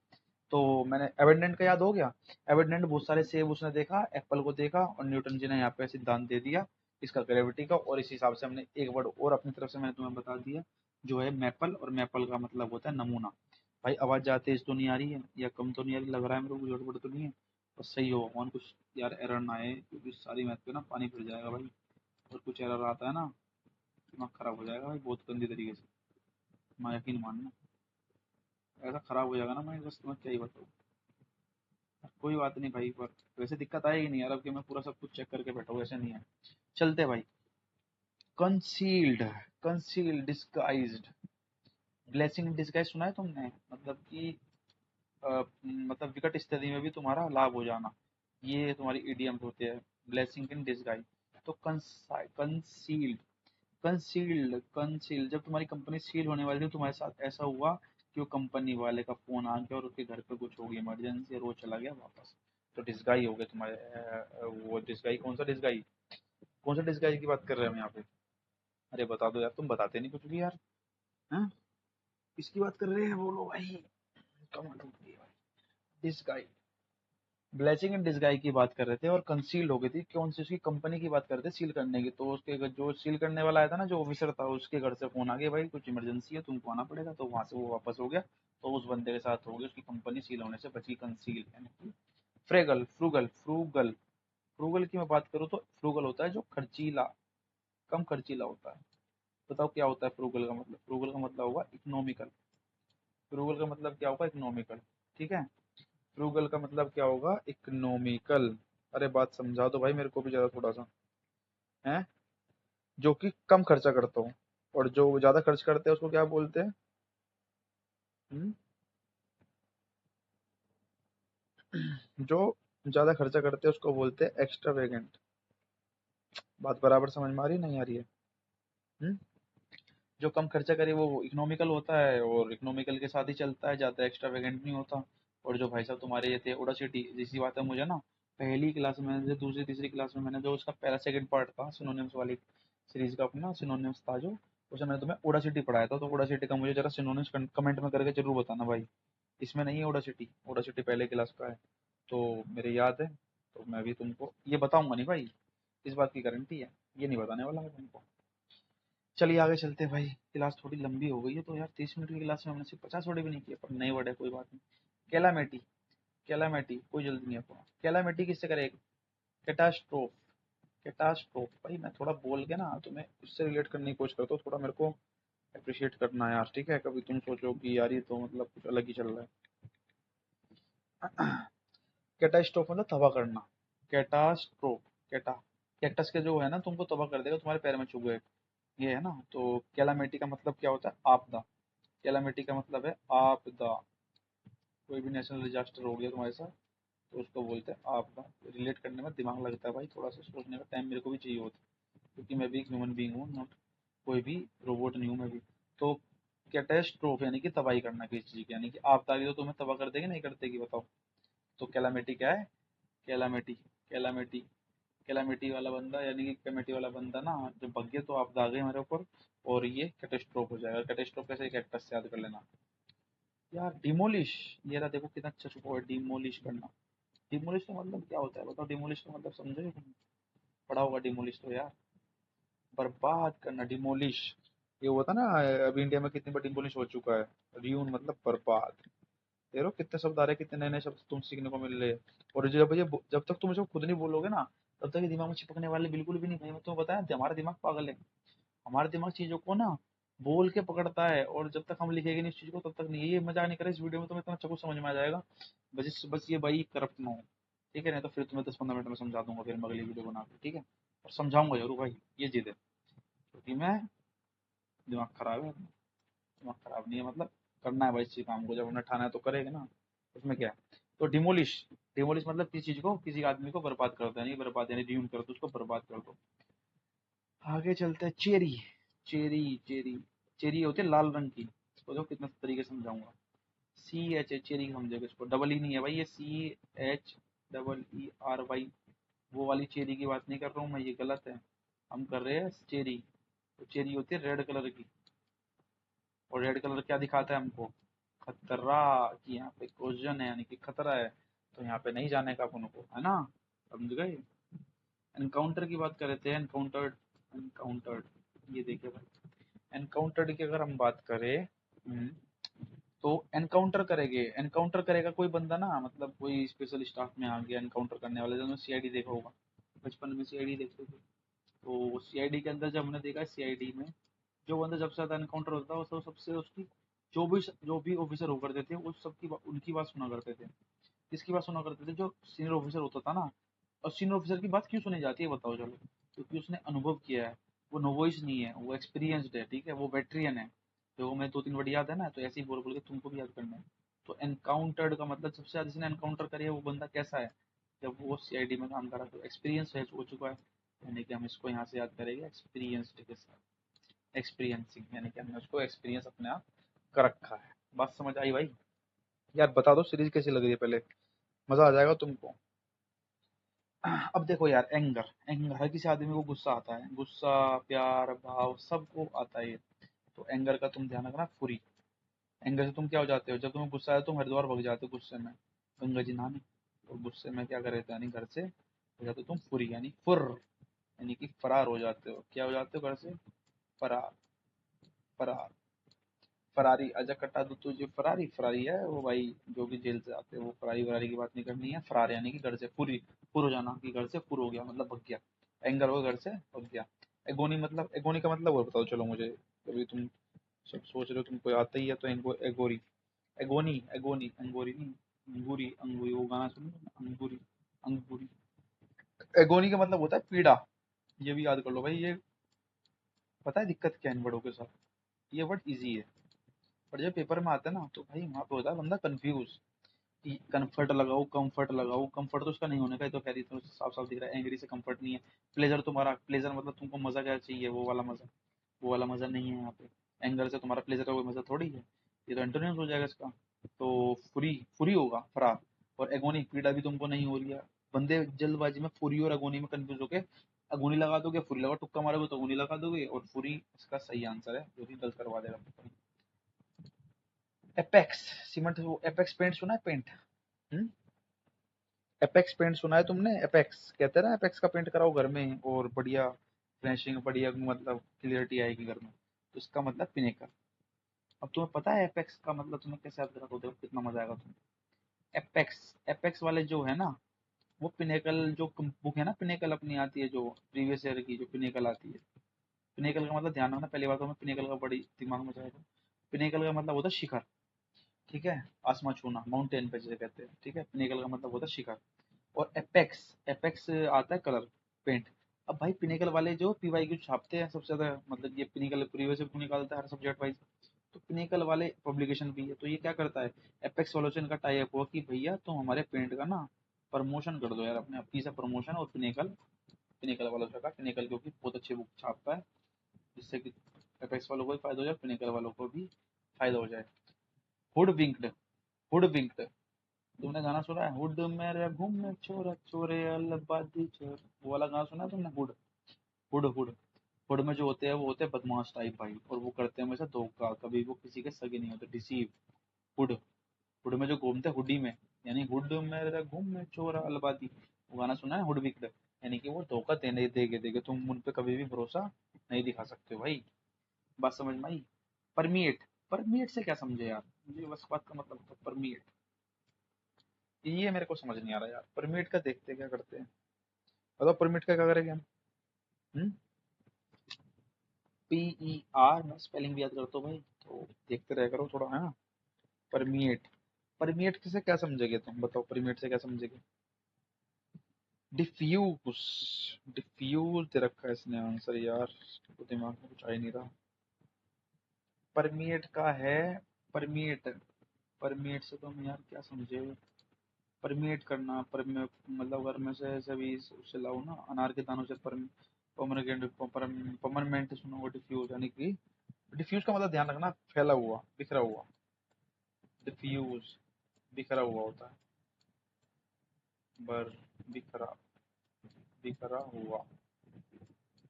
तो मैंने एविडेंट का याद हो गया, एविडेंट बहुत सारे सेब उसने देखा, एप्पल को देखा, और न्यूटन जी ने यहाँ पे सिद्धांत दे दिया इसका, ग्रेविटी का, और इस हिसाब से हमने एक वर्ड और अपनी तरफ से मैंने तुम्हें बता दिया, जो है मैपल, और मैपल का मतलब होता है नमूना। भाई आवाज ज्यादा तेज तो नहीं आ रही है, या कम तो नहीं आ रही, लग रहा है मेरे को गड़बड़ तो नहीं है, बस सही हो भगवान, कुछ यार एरर ना आए, क्योंकि सारी मैथ पे ना पानी फिर जाएगा भाई, और कुछ एरर आता है ना, दिमाग खराब हो जाएगा भाई बहुत गंदी तरीके से, मैं यकीन मानना, ऐसा खराब हो जाएगा ना मैं, बस तुम्हें क्या ही बताऊँ। कोई बात नहीं भाई, पर वैसे दिक्कत आएगी नहीं यार, अब कि मैं पूरा सब कुछ चेक करके बैठा हूँ, ऐसे नहीं है। चलते भाई, concealed, concealed, disguised, blessing disguise सुना है तुमने, मतलब कि मतलब विकट स्थिति में भी तुम्हारा लाभ हो जाना, ये तुम्हारी इडियम्स होते हैं, ब्लेसिंग इन डिस्गाइज। तो कंसील्ड, कंसील्ड, कंसील्ड, जब तुम्हारी कंपनी सील होने वाली थी, तुम्हारे साथ ऐसा हुआ कि वो कंपनी वाले का फोन आ गया और उसके घर पे कुछ हो गई इमरजेंसी, और वो चला गया वापस, तो डिस्गाई हो गया तुम्हारे, वो डिस्गाई, कौन सा डिस्गाई की बात कर रहे हैं हम यहाँ पे, अरे बता दो यार, तुम बताते नहीं कुछ भी यार, हैं, किसकी बात कर रहे हैं, बोलो भाई, कमाल हो गई भाई, डिस्गाई, ब्लेसिंग एंड डिस्गाई की बात कर रहे थे, और कंसील्ड हो गई थी, कौन सी, उसकी कंपनी की बात कर रहे थे सील करने की, तो उसके जो सील करने वाला आया था ना, जो ऑफिसर था, उसके घर से फोन आ गया, भाई कुछ इमरजेंसी है, तुमको आना पड़ेगा, तो वहां से वो वापस हो गया, तो उस बंदे के साथ हो गया, उसकी कंपनी सील होने से बची, कंसील यानी। फ्रेगल, फ्रूगल, फ्रूगल, फ्रूगल की मैं बात करूँ तो फ्रूगल होता है जो खर्चीला, कम खर्चीला होता है। बताओ क्या होता है फ्रूगल का मतलब, फ्रूगल का मतलब होगा इकोनॉमिकल, फ्रूगल का मतलब क्या होगा, इकोनॉमिकल, ठीक है। फ्रूगल का मतलब क्या होगा, इकोनॉमिकल, अरे बात समझा दो भाई मेरे को भी, ज्यादा थोड़ा सा है, जो कि कम खर्चा करता हूँ, और जो ज्यादा खर्च करते हैं उसको क्या बोलते हैं, हम्म? जो ज्यादा खर्चा करते हैं उसको बोलते हैं एक्स्ट्रावेगेंट, बात बराबर समझ में आ रही नहीं आ रही है, हम्म? जो कम खर्चा करे वो इकोनॉमिकल होता है, और इकोनॉमिकल के साथ ही चलता है, ज्यादा एक्स्ट्रावेगेंट नहीं होता। और जो भाई साहब तुम्हारे ये थे ओडासिटी, जिसी बात है मुझे ना, पहली क्लास में जो दूसरी तीसरी क्लास में मैंने जो उसका पहला सेकंड पार्ट था सिनोनिम्स वाली सीरीज का अपना सिनोनिम्स था जो, उसमें मैंने तुम्हें ओडासिटी पढ़ाया था, तो ओडासिटी का मुझे जरा सिनोनिम्स कमेंट में करके जरूर बताना भाई। इसमें नहीं है ओडासिटी, ओडासिटी पहले क्लास का है, तो मेरे याद है, तो मैं भी तुमको ये बताऊंगा नहीं भाई, इस बात की गारंटी है, ये नहीं बताने वाला मैं तुमको। चलिए आगे चलते हैं भाई, क्लास थोड़ी लंबी हो गई है, तो यार 30 मिनट की क्लास में हमने सिर्फ 50 वर्ड भी नहीं किए, पर नहीं वर्ड है कोई बात नहीं। कैलामिटी, कैलामिटी कोई जल्दी नहीं है, कैलामिटी किससे करेगा? कैटास्ट्रोफ, कैटास्ट्रोफ भाई मैं थोड़ा बोल के ना तुम्हें इससे रिलेट करने की कोशिश करता हूँ, थोड़ा मेरे को अप्रिशिएट करना है यार, ठीक है? कभी तुम सोचो कि यार ये तो मतलब कुछ अलग ही चल रहा है। कैटास्ट्रोफ मतलब तबाह करना, कैटास्ट्रोफ, कैटा, कैक्टस के जो है ना तुमको तबाह कर देगा, तुम्हारे पैर में चुभ गए, ये है ना। तो कैलामिटी का मतलब क्या होता है? आपदा। कैलामिटी का मतलब है आपदा, कोई भी नेशनल डिजास्टर हो गया तुम्हारे साथ तो उसको बोलते हैं आपदा। रिलेट करने में दिमाग लगता है भाई, थोड़ा सा सोचने का टाइम मेरे को भी चाहिए होता है, क्योंकि मैं भी एक ह्यूमन बींग हूँ, नॉट कोई भी रोबोट नहीं हूँ मैं भी। तो कैटेस्ट्रोफ यानी कि तबाही करना किसी चीज़ की, यानी कि आपदा आ गई तो तुम्हें तबाह कर देगी नहीं कर देगी बताओ? तो कैलामिटी क्या है? कैलामिटी, कैलामिटी, कैलामिटी वाला बंदा यानी कि कैलामिटी वाला बंदा ना जब भग गया तो आपदा आ गई हमारे ऊपर, और ये कैटेस्ट्रोफ हो जाएगा। कैटेस्ट्रोफ कैसे? कैक्टस से याद कर लेना यार। डिमोलिश, ये रहा देखो कितना अच्छा छुपा हुआ है, डिमोलिश करना। डिमोलिश का मतलब क्या होता है बताओ? डिमोलिश का मतलब समझे तुम? पढ़ा होगा डिमोलिश तो यार, बर्बाद करना, डिमोलिश। ये हुआ था ना, अभी इंडिया में कितनी बार डिमोलिश हो चुका है। रियून मतलब बर्बाद। देखो कितने शब्द आ रहे हैं, कितने नए नए शब्द तुम सीखने को मिल रहे हैं। और जब तक तुम इसको खुद नहीं बोलोगे ना, तब तक ये दिमाग में चिपकने वाले बिल्कुल भी नहीं। भाई मैं तुम्हें बताया हमारा दिमाग पागल है, हमारा दिमाग चीजों को ना बोल के पकड़ता है, और जब तक हम लिखेंगे नहीं इस चीज को तब तक नहीं। ये मजाक नहीं करे इस वीडियो में, तुम्हें इतना अच्छा कुछ समझ में आ जाएगा। बस ये भाई करप्ट ना हो, ठीक है? नहीं तो फिर तुम्हें 10-15 मिनट में समझा दूंगा, फिर मैं अगली वीडियो बना के, ठीक है? और समझाऊंगा जरूर भाई, ये जिद है, क्योंकि मैं, दिमाग खराब है, दिमाग खराब नहीं है मतलब, करना है भाई इसी काम को, जब हमने ठाना है तो करेंगे ना, उसमें क्या है। तो डिमोलिश, डिमोलिश मतलब किसी चीज को, किसी आदमी को बर्बाद कर दो, नहीं बर्बाद यानी ड्यून कर दो, उसको बर्बाद कर दो। आगे चलते हैं, चेरी, चेरी, चेरी, चेरी होती है लाल रंग की, इसको देखो कितना तरीके से समझाऊंगा। CH है चेरी, समझेगा इसको, डबल ई नहीं है भाई, ये CHEERY, वो वाली चेरी की बात नहीं कर रहा हूँ मैं, ये गलत है। हम कर रहे हैं चेरी, तो चेरी होती है रेड कलर की, और रेड कलर क्या दिखाता है हमको? खतरा, कि यहाँ पे क्वेश्चन है यानी कि खतरा है, तो यहाँ पे नहीं जाने का अपन को, है ना? समझ गए? एनकाउंटर की बात कर रहे थे, एनकाउंटर्ड, एनकाउंटर्ड, ये देखिए भाई, एनकाउंटर्ड की अगर हम बात करें, तो एनकाउंटर करेंगे, एनकाउंटर करेगा कोई बंदा ना, मतलब कोई स्पेशल स्टाफ में आ गया एनकाउंटर करने वाले, जैसे CID देखा होगा, बचपन में CID देखते थे, तो CID के अंदर जब हमने देखा CID में जो बंदा जब से ज्यादा एनकाउंटर होता है वो सबसे उसकी जो भी ऑफिसर होकर करते थे वो सबकी उनकी बात सुना करते थे। किसकी बात सुना करते थे? जो सीनियर ऑफिसर होता था ना। और सीनियर ऑफिसर की बात क्यों सुनी जाती है बताओ चलो? क्योंकि उसने अनुभव किया है, वो नोवाइस नहीं है, वो एक्सपीरियंस्ड है, ठीक है? वो वेटरियन है। तो मैं 2-3 वर्ड याद है ना, तो ऐसे ही बोल बोल के तुमको भी याद करना है। तो एनकाउंटर्ड का मतलब सबसे ज्यादा जिसने एनकाउंटर करी है वो बंदा कैसा है? जब वो CID में काम करा तो एक्सपीरियंस हो चुका है, यानी कि हम इसको यहाँ से याद करेंगे एक्सपीरियंस्ड के साथ। एक्सपीरियंसिंग यानी कि हमने उसको एक्सपीरियंस अपने आप कर रखा है। बात समझ आई भाई? यार बता दो सीरीज कैसी लग रही है पहले, मजा आ जाएगा तुमको। अब देखो यार, एंगर, एंगर हर किसी आदमी को गुस्सा आता है, गुस्सा, प्यार, भाव सबको आता है ये। तो एंगर का तुम ध्यान रखना, फुरी। एंगर से तुम क्या हो जाते हो? जब तुम्हें गुस्सा आया तुम हरिद्वार भग जाते हो गुस्से में, गंगा जी नहाने। तो गुस्से में क्या करे थे, यानी घर से हो जाते हो तुम फुरी, यानी फुर, यानी कि फरार हो जाते हो। क्या हो जाते हो? घर से फरार, फरार, फरारी। आजा कटा दो तुझे फरारी, फरारी है वो भाई जो भी जेल से आते हैं, वो फरारी वरारी की बात नहीं करनी है। फरार यानी कि घर से पूरी, पुर हो जाना, कि घर से पुर हो गया मतलब भग गया। एंगर हो घर से भग गया। एगोनी मतलब, एगोनी का मतलब और बताओ चलो मुझे, अभी तुम सब सोच रहे हो तुमको आता ही है तो एगोरी, एगोनी, एगोनी, अंगोरी नहीं, अंगूरी, अंगूरी, वो गाना सुनो ना, अंगूरी, अंगूरी। एगोनी का मतलब होता है पीड़ा। ये भी याद कर लो भाई, ये पता है दिक्कत क्या है इन वर्डों के साथ? ये वर्ड इजी है, पर जब पेपर में आता है ना तो भाई वहां पे होता है बंदा कंफ्यूज, कि कम्फर्ट लगाओ, कंफर्ट लगाओ, कंफर्ट तो उसका नहीं होने का, ये तो कह रही तो साफ साफ दिख रहा है। एंग्री से कंफर्ट नहीं है। प्लेजर तुम्हारा, प्लेजर मतलब तुमको मजा क्या चाहिए, वो वाला मजा, वो वाला मजा नहीं है यहाँ पे। एंगर से तुम्हारा प्लेजर का कोई मजा थोड़ी है, ये तो एंटोनिम्स हो जाएगा इसका। तो फ्री, फ्री होगा फरार। और एगोनी, पीड़ा भी तुमको नहीं हो रही है, बंदे जल्दबाजी में फुरी और अगोनी में कंफ्यूज होके अगोनी लगा दोगे, फुरी लगा, तुक्का मारोगे तो अगोनी लगा दोगे, और फुरी इसका सही आंसर है, जो कि गलत करवा देगा। एपेक्स सीमेंट, वो एपेक्स पेंट सुना है? पेंट, एपेक्स पेंट सुना है तुमने? एपेक्स कहते हैं ना, एपेक्स का पेंट कराओ घर में और बढ़िया फिनिशिंग, बढ़िया मतलब क्लियरिटी आएगी घर में, तो इसका मतलब पिनेकल। अब तुम्हें पता है एपेक्स का मतलब, तुम्हें कैसे याद करा, देखो कितना मजा आएगा तुम्हें। एपेक्स, एपेक्स वाले जो है ना, वो पिनेकल जो बुक है ना, पिनेकल अपनी आती है जो प्रीवियस ईयर की, जो पिनेकल आती है, पिनेकल का मतलब ध्यान रखना, पहली बार तो हमें पिनेकल का बड़ी दिमाग में जाएगा। पिनेकल का मतलब होता है शिखर, ठीक है, आसमान छूना, माउंटेन पे जिसे कहते हैं, ठीक है, पिनेकल का मतलब होता है शिखर। और एपेक्स, एपेक्स आता है कलर पेंट। अब भाई पिनेकल वाले जो पीवाई क्यू छापते हैं सबसे ज्यादा, मतलब ये पिनेकल प्रीवियस ईयर निकालता है हर सब्जेक्ट वाइज, तो पिनेकल वाले पब्लिकेशन भी है, तो ये क्या करता है, एपेक्स वालों से इनका टाई अप हुआ कि भैया तुम हमारे पेंट का ना प्रमोशन कर दो यार, अपने अपनी से प्रमोशन, और पिनेकल, पिनेकल वालों से कहा, पिनेकल क्योंकि बहुत अच्छी बुक छापता है, जिससे कि एपेक्स वालों को भी फायदा हो जाए, पिनेकल वालों को भी फायदा हो जाए। हुड विंक्ड, हुड विंक्ड, तुमने गाना सुना है, हुड मेरे घूमे चोर चोरे अलबादी चोर, वो वाला गाना सुना है तुमने? हुड, हुड हुड, हुड में जो होते हैं वो होते हैं बदमाश टाइप भाई, और वो करते हैं हमेशा धोखा, कभी वो किसी के सगे नहीं होते, डिसीव। हुड, हुड में जो घूमते हैं हुडी में, यानी हुड मेरे घूमे चोर अलबादी, वो गाना सुना है हुड विक्ड, यानी कि वो धोखा देने देगे देगे, तुम उन पे कभी भी भरोसा नहीं दिखा सकते हो भाई। बात समझ में आई? परमिएट, परमिएट से क्या समझे यार, मुझे बस बात का मतलब तो परमिएट, ये मेरे को समझ नहीं आ रहा यार, परमिट का देखते क्या करते हैं, बताओ परमिट का क्या करेंगे हम? PER, मैं स्पेलिंग भी याद करता हूँ भाई, तो देखते रह करो थोड़ा, है ना। परमिएट, परमिएट से क्या समझेगे तुम बताओ, परमिएट से क्या समझेगे? डिफ्यूज, डिफ्यूज दे रखा है इसने आंसर यार, तो दिमाग में कुछ आ ही नहीं रहा। परमिएट का है, परमिएट, परमिएट से तुम यार क्या समझे, परमिएट करना, मतलब अगर मैं से सभी उससे लाऊं ना, अनार के दानों से परमानेंट, परमानेंट सुनो, डिफ्यूज यानी कि, डिफ्यूज का मतलब ध्यान रखना, फैला हुआ, बिखरा हुआ, डिफ्यूज बिखरा हुआ होता है, बर, बिखरा, बिखरा हुआ,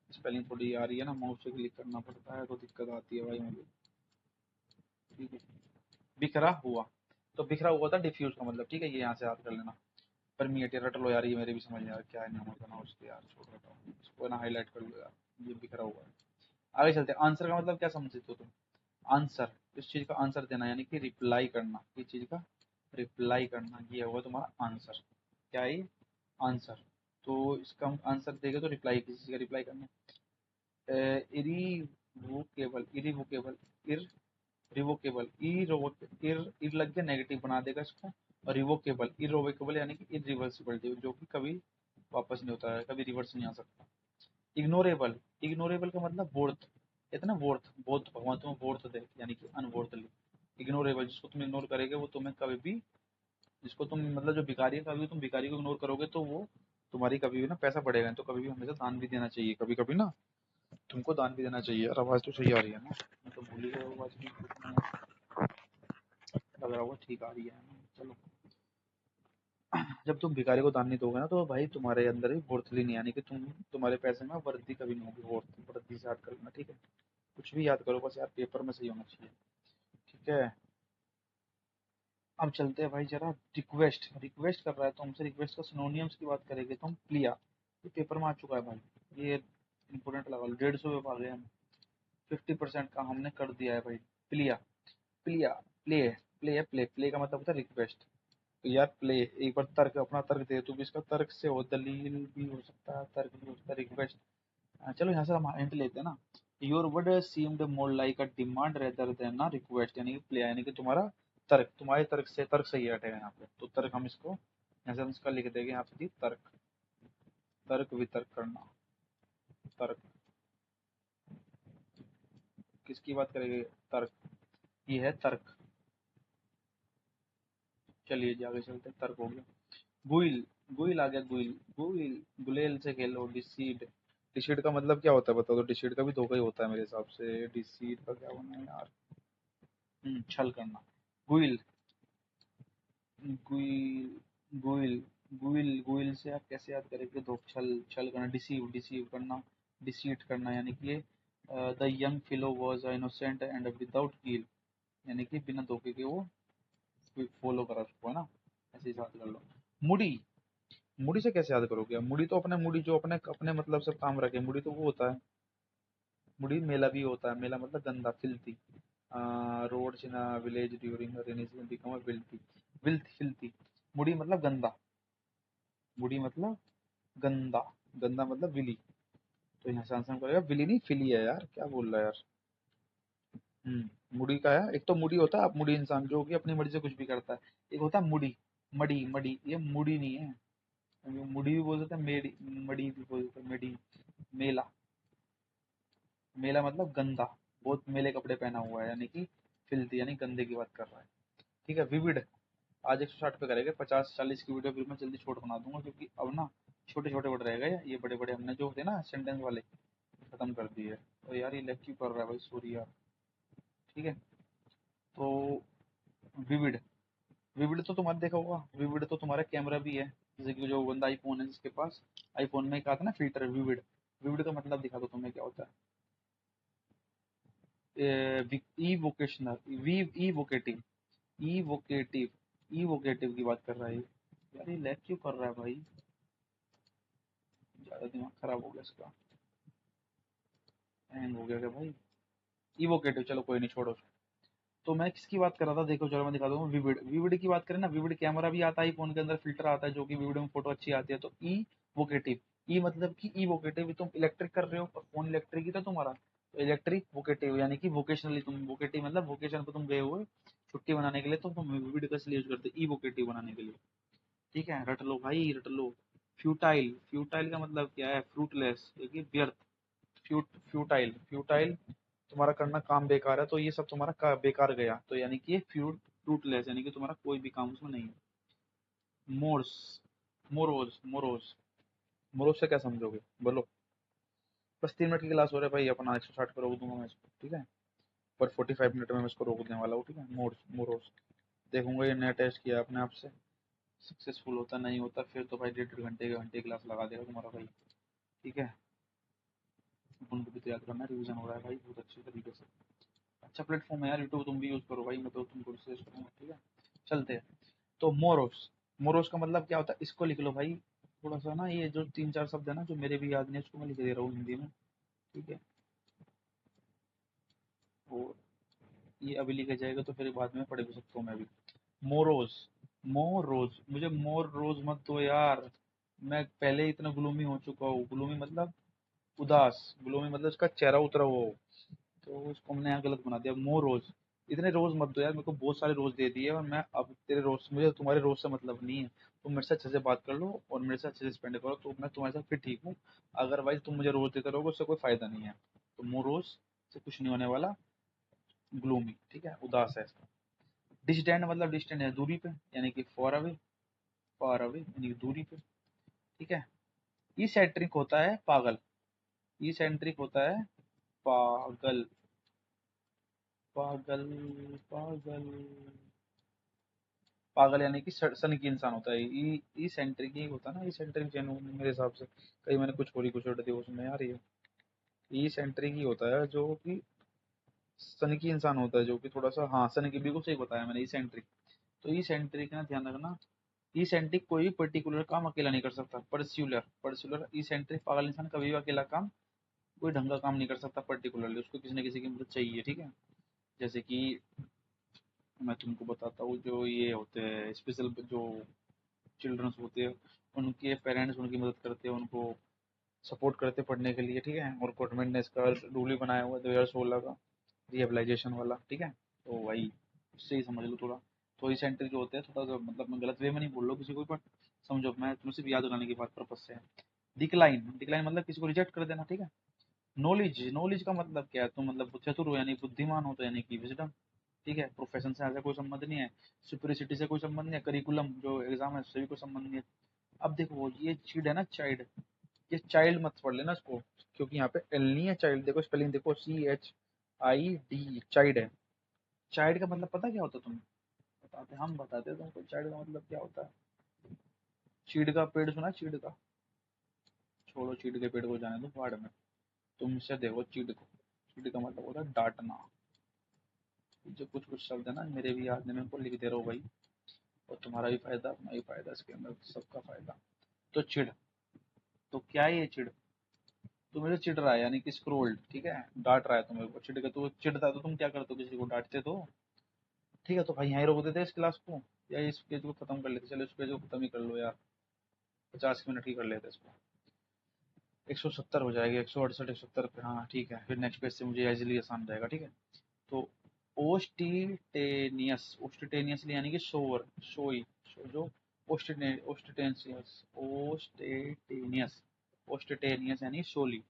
स्पेलिंग थोड़ी आ रही है ना, माउस से क्लिक करना पड़ता है तो दिक्कत आती है भाई मुझे, ठीक है। बिखरा हुआ, तो बिखरा हुआ था डिफ्यूज का मतलब, ठीक है, ये यहाँ से याद कर लेना। परमिएट, रट लो यार, ये मेरे भी समझ नहीं आ रहा क्या है नाम होता ना उसके यार, छोड़ रहा हूँ इसको ना, हाईलाइट कर लो यार, ये बिखरा हुआ है। आगे चलते हैं, आंसर का मतलब क्या समझते हो तुम? आंसर, इस चीज का आंसर देना, यानी कि रिप्लाई करना, इस चीज का रिप्लाई करना, ये होगा तुम्हारा आंसर। क्या है ये? आंसर। तो इसका हम आंसर देंगे तो रिप्लाई, किसी चीज का रिप्लाई करना, इरिवोकेबल, इरिवोकेबल, इर रिवोकेबल, इर लग के नेगेटिव बना देगा इसको, और रिवोकेबल, इरिवोकेबल यानी कि इरिवर्सिबल, जो कि कभी वापस नहीं होता है, कभी रिवर्स नहीं आ सकता। इग्नोरेबल, इग्नोरेबल का मतलब वर्थ, कहते हैं ना वर्थ, बहुत भगवान तुम्हें वर्थ दे, यानी कि अनवर्थली। इग्नोरेबल, जिसको तुम इग्नोर करेगे वो तुम्हें कभी भी, जिसको तुम मतलब जो भिखारी है, कभी भी तुम भिखारी को इग्नोर करोगे तो वो तुम्हारी कभी भी ना पैसा बढ़ेगा नहीं, तो कभी भी हमेशा दान भी देना चाहिए, कभी कभी ना तुमको दान भी देना चाहिए यार। आवाज तो सही आ रही है ना, मैं तो भूल ही गया आवाज की, लग रहा हुआ ठीक आ रही है। चलो, जब तुम भिखारी को दान नहीं दोगे ना, तो भाई तुम्हारे अंदर ही वर्थली नहीं, यानी कि तुम्हारे पैसे में वृद्धि कभी नहीं होगी, वर्थ, वृद्धि से याद कर लेना, ठीक है। कुछ भी याद करो बस यार, पेपर में सही होना चाहिए, ठीक है। अब चलते हैं भाई जरा, रिक्वेस्ट, रिक्वेस्ट कर रहा है तो हमसे रिक्वेस्ट का सिनोनियम्स की बात करेंगे तो हम प्लिया, ये पेपर में आ चुका है भाई, ये इंपोर्टेंट लगा लो, 150 पे आ गए हम, 50% का हमने कर दिया है भाई। प्लिया, प्लिया, प्ले, प्ले है, प्ले, प्ले का मतलब होता है रिक्वेस्ट, तो यार प्ले, एक बार तर्क, अपना तर्क दे, तो भी इसका तर्क से हो, दलील भी हो सकता है, तर्क भी हो सकता है, रिक्वेस्ट। चलो यहाँ से हम हिंट लेते हैं ना, your word seemed more like a demand rather than a request, यानी कि प्ले, यानी कि तुम्हारा तर्क, तुम्हारे तर्क से, तर्क सही हटेगा यहाँ पे, तो तर्क हम इसको यहाँ से हम इसका लिख देंगे यहाँ पे, तर्क, तर्क वितर्क करना, तर्क, किसकी बात करेंगे? तर्क, ये है तर्क। चलिए जी आगे चलते हैं, तर्क हो गया। गुइल, गुइल आ गया, गुइल, गुइल, गुलेल से खेलो, डिसीड, डिसीड का मतलब क्या होता है बताओ, तो डिसीड का भी धोखा ही होता है मेरे हिसाब से, डिसीड का क्या होना है यार, छल करना, गुइल, गुइल, गुइल, गुइल, गुइल से आप कैसे याद करेंगे? धोख, छल, छल करना, डिसीव, डिसीव करना, डिसीट करना, यानी कि the young fellow was innocent and without guile, यानी कि बिना धोखे के वो फॉलो करा उसको, है ना? ऐसे ही याद कर लो। मुड़ी, मुड़ी से कैसे याद करोगे? अब मुड़ी तो अपने, मुड़ी जो अपने अपने मतलब से काम रखे, मुड़ी तो वो होता है। मुड़ी मेला भी होता है, मेला मतलब गंदा, filthy. Roads in a village during rainy season become a filthy, filth, filthy. मुड़ी मतलब गंदा, मुड़ी मतलब गंदा, गंदा मतलब विली। तो यहाँ से आंसर करेगा विली, नहीं फिली है यार, क्या बोल रहा है यार। मुड़ी का है, एक तो मुड़ी होता है, आप मुड़ी इंसान जो कि अपनी मर्जी से कुछ भी करता है। एक होता है मुड़ी, मड़ी, मड़ी, ये मुड़ी नहीं है। मुड़ी भी बोल देते हैं, मेडी, मड़ी भी बोल देते हैं, मेडी। मेला, मेला मतलब गंदा, बहुत मेले कपड़े पहना हुआ है, यानी कि फिल्थी, यानी गंदे की बात कर रहा है। ठीक है, विविड। आज 160 पे करेंगे, 50-40 की वीडियो फिर मैं जल्दी छोट बना दूंगा, क्योंकि अब ना छोटे छोटे वर्ड रह गए, ये बड़े बड़े हमने जो होते हैं ना सेंटेंस वाले, खत्म कर दिए। तो यार ये लेग क्यों कर रहा है भाई, सॉरी यार। ठीक है, तो विविड, विविड तो तुम्हारे देखा होगा, विविड तो तुम्हारा कैमरा भी है। जैसे कि जो बंदा आईफोन है जिसके पास, आईफोन में एक आता है ना फिल्टर, विविड। विविड का मतलब दिखा दो तुम्हें क्या होता है। Evocational, V, evocative, evocative, evocative की बात कर रहा है ये। यार ये लैग क्यों कर रहा है भाई, ज्यादा दिमाग खराब हो गया इसका, हैंग हो गया क्या भाई? इवोकेटिव, चलो कोई नहीं, छोड़ो। तो मैं किसकी बात कर रहा था, देखो चलो मैं दिखा दूंगा। विविड, विविड की बात करें ना, विविड कैमरा भी आता है, फोन के अंदर फिल्टर आता है जो कि विविड में फोटो अच्छी आती है। तो ई वोकेटिव, ई मतलब कि ई वोकेटिव, तुम इलेक्ट्रिक कर रहे हो और फोन इलेक्ट्रिक ही था तुम्हारा, तो इलेक्ट्रिक वोकेटिव, यानी कि वोकेशनली तुम, वोकेटिव मतलब वोकेशन पे तुम गए हुए छुट्टी बनाने के लिए, तो तुम विविड का इसलिए यूज करते ई वोकेटिव बनाने के लिए। ठीक है, रट लो भाई, रट लो। फ्यूटाइल, फ्यूटाइल का मतलब क्या है? फ्रूटलेस, व्यर्थ। फ्यूटाइल, फ्यूटाइल तुम्हारा करना काम बेकार है, तो ये सब तुम्हारा बेकार गया, तो यानी कि ये फ्रूटलेस, यानी कि तुम्हारा कोई भी काम उसमें नहीं है। मोर्स, मोरोज, मोरोज, मोरोज से क्या समझोगे बोलो? बस 3 मिनट की क्लास हो रहा है भाई, अपना 160 पे रोक दूंगा मैं इसको, ठीक है? पर 45 मिनट में मैं इसको रोकने वाला हूँ, ठीक है? मोर्स, मोरोज, देखूंगा ये नया टेस्ट किया अपने आप से, सक्सेसफुल होता नहीं होता फिर तो भाई 1.5 घंटे घंटे क्लास लगा देगा तुम्हारा भाई। ठीक है, उनको भी तो याद करना, रिवीजन हो रहा है भाई बहुत अच्छे तरीके से। अच्छा प्लेटफॉर्म है यार यूट्यूब, तुम भी यूज करो भाई, मैं तो तुमको रिसर्च करूंगा, ठीक है? चलते हैं। तो मोरोस, मोरोस का मतलब क्या होता है, इसको लिख लो भाई। थोड़ा सा ना ये जो 3-4 शब्द है ना जो मेरे भी याद नहीं, उसको मैं लिख दे रहा हूँ हिंदी में, ठीक है? और ये अभी लिखा जाएगा तो फिर बाद में पढ़ भी सकता हूँ मैं भी। मोरोज, मोरोज, मुझे मोर रोज मत दो यार, मैं पहले ही इतना ग्लूमी हो चुका हूँ। ग्लूमी मतलब उदास, ग्लूमी मतलब उसका चेहरा उतरा हुआ हो, तो उसको हमने यहाँ गलत बना दिया। मोर रोज, इतने रोज मत दो यार, मेरे को बहुत सारे रोज दे दिए और मैं अब तेरे रोज, मुझे तुम्हारे रोज से मतलब नहीं है। तुम मेरे से अच्छे से बात कर लो और मेरे से अच्छे से स्पेंड करो, तो मैं तुम्हारे साथ फिर ठीक हूँ। अदरवाइज तुम मुझे रोज देते रहोगे, उससे कोई फायदा नहीं है। तो मोर रोज से कुछ नहीं होने वाला, ग्लूमी, ठीक है, उदास है इसका। डिस्टेंट मतलब डिस्टेंट है दूरी पे, यानी कि फॉर अवे, फार अवे यानी कि दूरी पे, ठीक है? ई सेंट्रिक होता है पागल, ई सेंट्रिक होता है पागल, पागल, पागल, पागल यानी कि सन की इंसान होता है। ई, ई सेंट्रिक ही होता है ना, ई सेंट्रिक जैन मेरे हिसाब से, कहीं मैंने कुछ और ही कुछ उल्टा दिया उसमें यार। ये ई सेंट्रिक ही होता है जो कि सन की इंसान होता है, जो कि थोड़ा सा, हाँ सन की, बिल्कुल सही बताया मैंने, ई सेंट्रिक। तो ई सेंट्रिक ना ध्यान रखना, ई सेंट्रिक कोई भी पर्टिकुलर काम अकेला नहीं कर सकता। परस्यूलर, परस्यूलर, ई सेंट्रिक पागल इंसान कभी भी अकेला काम, कोई ढंग का काम नहीं कर सकता पर्टिकुलरली, उसको किसी न किसी की मदद चाहिए, ठीक है? जैसे कि मैं तुमको बताता हूँ, जो ये होते हैं स्पेशल, जो चिल्ड्रंस होते हैं, उनके पेरेंट्स उनकी मदद करते हैं, उनको सपोर्ट करते हैं पढ़ने के लिए, ठीक है? और गवर्नमेंट ने इसका रूल भी बनाया हुआ है 2016 का, रिहेबिलाइजेशन वाला, ठीक है? तो वही, उससे ही समझ लो थोड़ा। तो ये सेंटर जो होते हैं थोड़ा सा, मतलब मैं गलत वे में नहीं बोल रहा हूँ किसी को, बट समझो, मैं तुम्हें सिर्फ याद कराने की बात पर्पज से है। डिक्लाइन, डिक्लाइन मतलब किसी को रिजेक्ट कर देना, ठीक है? नॉलेज, नॉलेज का मतलब क्या है? तो मतलब चतुर हो यानी बुद्धिमान हो, तो यानी कि विजडम, ठीक है? प्रोफेशन से ऐसा कोई संबंध नहीं है, सुपरिसिटी से कोई संबंध नहीं है, करिकुलम जो एग्जाम है उससे भी कोई संबंध नहीं है। अब देखो ये चीड है ना, चाइल्ड, ये चाइल्ड मत पढ़ लेना इसको, क्योंकि यहाँ पे एल नहीं है, चाइल्ड देखो स्पेलिंग देखो, CHID, चाइल्ड है। चाइल्ड का मतलब पता क्या होता है तुम्हें? बताते, हम बताते हैं तुमको चाइल्ड का मतलब क्या होता है। चीड़ का पेड़ सुना, चीड़ का? छोड़ो चीड़ के पेड़ को, जाने दो पहाड़ में। तुमसे देखो चीड़ को, चीड़ का मतलब होता है डांटना। जो कुछ कुछ शब्द है ना मेरे भी याद नहीं, मैं उनको लिख दे रहा हूँ भाई, और तुम्हारा भी फायदा अपना भी फायदा, इसके अंदर सबका फायदा। तो चिढ़, तो क्या है ये चिढ़? तो मेरे चिढ़ रहा है यानी कि स्क्रोल्ड, ठीक है, डांट रहा है तुम्हें को, चिढ़ के तो चिढ़ता तो तुम क्या करते हो, किसी को डांटते तो, ठीक है, तो भाई यहीं रोक देते इस क्लास को, या इस पेज को खत्म कर लेते, चलो इस पेज को खत्म ही कर लो यार, 50 मिनट की कर लेते इसको, 170 हो जाएगा, 168 170 पे, हाँ ठीक है, फिर नेक्स्ट पेज से मुझे इजीली आसान जाएगा, ठीक है। तो ओस्टिटेनियस, ओस्टिटेनियसली यानी कि शोर, शोई, जो ओस्टिटेनियस, ओस्टिटेनियस, ओस्टिटेनियस यानी शोली,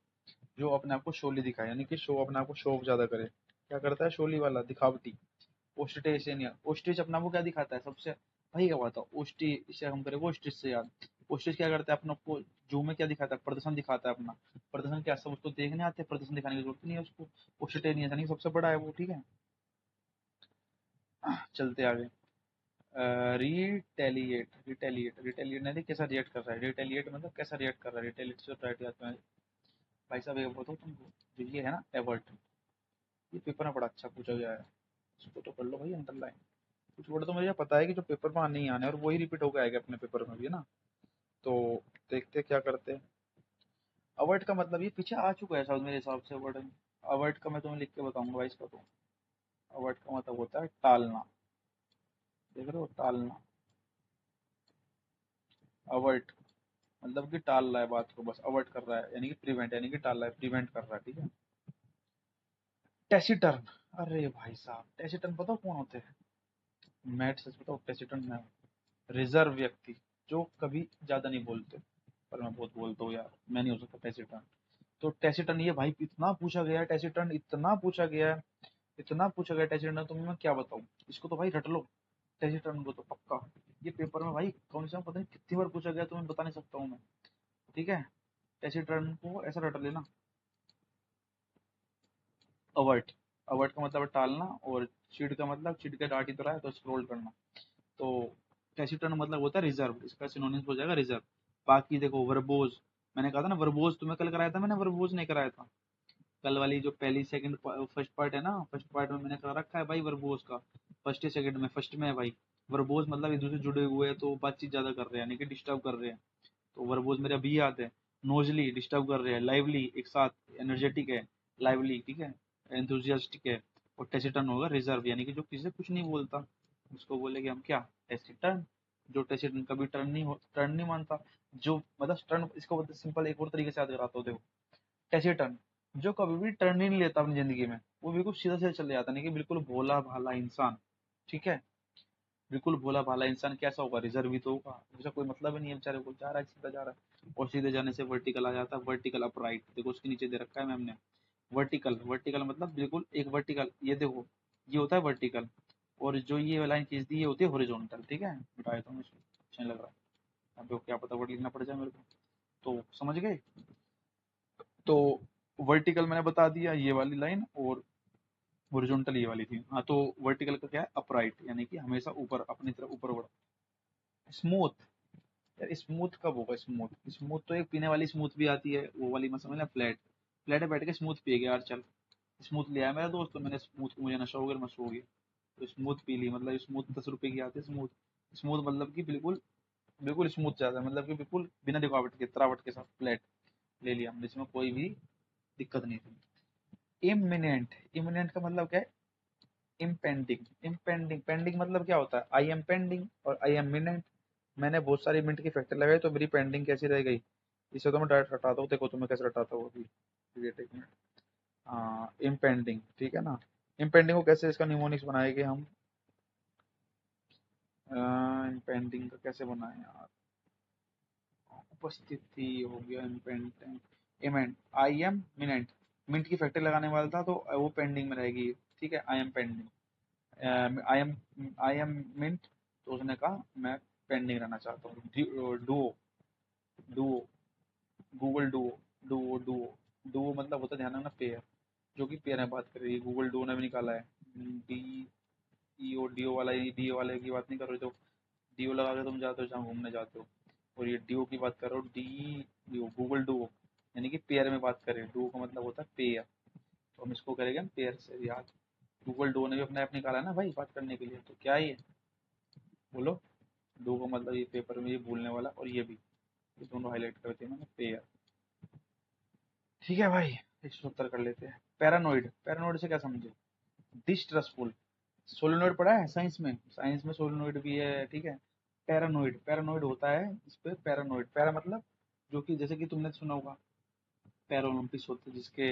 जो अपने आप को शोली दिखाए, यानी कि शो, अपने आप को शो ऑफ ज्यादा करे, क्या करता है शोली वाला, दिखावटी। ओस्टिटेनियस, ओस्ट्रिच अपने आप को क्या दिखाता है सबसे, भाई क्या बात है, ओस्टी इसे हम करेंगे ओस्ट्रिच से याद। ओस्ट्रिच क्या करता है अपने आप को जू में क्या दिखाता है, प्रदर्शन दिखाता है अपना, प्रदर्शन क्या सब उसको देखने आते हैं, प्रदर्शन दिखाने की जरूरत नहीं है उसको, ओस्टिटेनियस यानी कि सबसे बड़ा है वो, ठीक है। चलते आगे। रिटेलिएट, रिटेलिएट, रिटेलिएट नहीं कैसा रिएक्ट कर रहा है, रिटेलिएट मतलब कैसा रिएक्ट कर रहा है, रिटेलिएट से राइट आता है। भाई साहब एक बताओ तुमको, जो ये है ना एवर्ट, ये पेपर में बड़ा अच्छा पूछा गया है, इसको तो कर लो भाई अंडरलाइन। कुछ वर्ड तो मुझे पता है कि जो पेपर में आने ही आने हैं, और वही रिपीट होकर आएगा अपने पेपर में भी, है ना। तो देखते क्या करते हैं। अवॉइड का मतलब ये पीछे आ चुका है शायद मेरे हिसाब से वर्ड। अवॉइड का मैं तुम्हें लिख के बताऊंगा भाई इसका, तो अवॉइड का मतलब होता है टालना, देख रहे हो, टालना। अवॉइड मतलब कि टाल रहा है बात को, बस अवॉइड कर रहा है, यानी कि प्रिवेंट, यानी कि टाल रहा है, प्रिवेंट कर रहा है, ठीक है। टेसिटर्न, अरे भाई साहब टेसिटर्न पता कौन होते हैं? मैं सच बताऊं, टेसिटर्न में रिजर्व व्यक्ति, जो कभी ज्यादा नहीं बोलते, पर मैं बहुत बोलता हूँ यार, मैं नहीं हो सकता टेसिटर्न। तो टेसिटर्न ये भाई इतना पूछा गया है, टेसिटर्न इतना पूछा गया है, इतना पूछा गया टेसिटर्न, तो मैं क्या बताऊं, इसको तो भाई रट लो, टेसिटर्न को तो पक्का। ये पेपर में भाई कौन सा पता नहीं कितनी बार पूछा गया, तो मैं बता नहीं सकता हूँ मैं, ठीक है। टेसिटर्न को ऐसा रट लेना, अवर्ट, अवर्ट का मतलब है टालना, और चीड़ का मतलब चीड़ के डांट ही तो रहा है तो स्क्रॉल करना। तो टेसिटर्न मतलब होता है रिजर्व, इसका सिनोनिम्स हो जाएगा रिजर्व। बाकी देखो वर्बोज, मैंने कहा था ना वर्बोज, तुम्हें कल कराया था मैंने, वर्बोज नहीं कराया था कल वाली, जो पहली सेकंड फर्स्ट पार्ट है ना, फर्स्ट पार्ट में मैंने करा रखा है भाई वर्बोज का, फर्स्ट या सेकंड में, फर्स्ट में है भाई। वर्बोज मतलब एक दूसरे से जुड़े हुए हैं, तो बातचीत ज्यादा कर रहे हैं, यानी कि डिस्टर्ब कर रहे हैं, तो वर्बोज मेरे अभी याद है। नोजली डिस्टर्ब कर रहे हैं, लाइवली एक साथ, एनर्जेटिक है, लाइवली ठीक है, एंथुजियास्टिक है। और टेसिटर्न होगा रिजर्व, यानी कि जो किसी से कुछ नहीं बोलता, उसको बोलेंगे हम क्या, टेसिटर्न। जो टेसिटर्न कभी टर्न नहीं मानता, जो मतलब टर्न, इसको सिंपल एक और तरीके से याद कराता हूँ देखो। टेसिटर्न जो कभी भी टर्न ही नहीं लेता अपनी जिंदगी में, वो बिल्कुल सीधा सीधा चले जाता, नहीं कि बिल्कुल भोला भाला इंसान, ठीक है। बिल्कुल भोला भाला इंसान कैसा होगा, रिजर्व ही तो होगा, उसका कोई मतलब ही नहीं है, बेचारे को जा रहा है सीधा जा रहा है, और सीधे जाने से वर्टिकल आ जाता है, वर्टिकल अपराइट, देखो उसके नीचे दे रखा है मैम ने, वर्टिकल, वर्टिकल मतलब बिल्कुल एक वर्टिकल, ये देखो ये होता है वर्टिकल, और जो ये लाइन खींच दी ये होती है हॉरिजॉन्टल, ठीक है, बताया तो मुझे अच्छा नहीं लग रहा, अब क्या पता वर्ड लिखना पड़ जाए मेरे को, तो समझ गए। तो वर्टिकल मैंने बता दिया ये वाली लाइन, और हॉरिजॉन्टल ये वाली थी, हाँ। तो वर्टिकल का क्या है, अपराइट, यानी कि हमेशा ऊपर, अपनी तरफ ऊपर बढ़। स्मूथ, यार स्मूथ कब होगा, स्मूथ, स्मूथ तो एक पीने वाली स्मूथ भी आती है, वो वाली मत समझ ना, फ्लैट, फ्लैट में बैठ के स्मूथ पिएगा यार, चल स्मूथ लिया है मेरा दोस्त, तो मैंने स्मूथ को, मुझे नशा हो गया, मैं सो गया, तो स्मूथ पी ली, मतलब स्मूथ 10 रुपए की आती है स्मूथ। स्मूथ मतलब कि बिल्कुल, बिल्कुल स्मूथ जाता है, मतलब कि बिल्कुल बिना रुकावट के, तरावट के साथ फ्लैट ले लिया हमने, जिसमें कोई भी दिक्कत नहीं थी। इमिनेंट, इमिनेंट का मतलब क्या है, इम्पेंडिंग, इम्पेंडिंग, पेंडिंग मतलब क्या होता है, आई एम पेंडिंग और आई एम मिनेंट। मैंने बहुत सारी मिनट की फैक्टर लगाई, तो मेरी पेंडिंग कैसी रह गई, इसे तो मैं डायरेक्ट हटाता हूँ, देखो तुम्हें कैसे हटाता हूँ अभी, वेट एक मिनट। हाँ इम्पेंडिंग, ठीक है ना, इम्पेंडिंग को कैसे इसका निमोनिक्स बनाएंगे हम, इम्पेंडिंग का कैसे बनाए यार, उपस्थिति हो गया, इम्पेंडिंग, इमेंट, आई एम मिनेंट, मिनट की फैक्टर लगाने वाला था, तो वो पेंडिंग में रहेगी, ठीक है, I am pending, I am mint, तो उसने कहा मैं पेंडिंग रहना चाहता हूँ। Duo, Duo, Google Duo, Duo Duo, Duo मतलब होता है, ध्यान रखना पेयर, जो कि पेयर में बात कर रही है, गूगल डुओ ने भी निकाला है, डी ई ओ, डीओ वाला, डीओ वाले की बात नहीं कर रहे, जो डीओ लगा के तुम जाते हो जहाँ घूमने जाते हो, और ये डीओ की बात कर रहा हूँ, डी डीओ, गूगल डुओ, यानी कि पेयर में बात करें, डुओ का मतलब होता है पेयर, तो हम इसको करेंगे पेयर से याद। गूगल डुओ ने भी अपना ऐप निकाला है ना भाई बात करने के लिए, तो क्या है ये, बोलो। डुओ का मतलब ये पेपर में ये भूलने वाला, और ये भी, ये दोनों हाईलाइट करते हैं मैंने, पेयर। ठीक है भाई, 170 कर लेते हैं। पैरानोइड, पैरानोइड से क्या समझे, डिस्ट्रस्टफुल। सोलेनोइड पढ़ा है साइंस में, साइंस में सोलेनोइड भी है, ठीक है। पैरानोइड, पैरानोइड होता है इस पे, पैरानोइड, पैरा मतलब जो कि जैसे कि तुमने सुना होगा पैरालंपिक्स होते हैं जिसके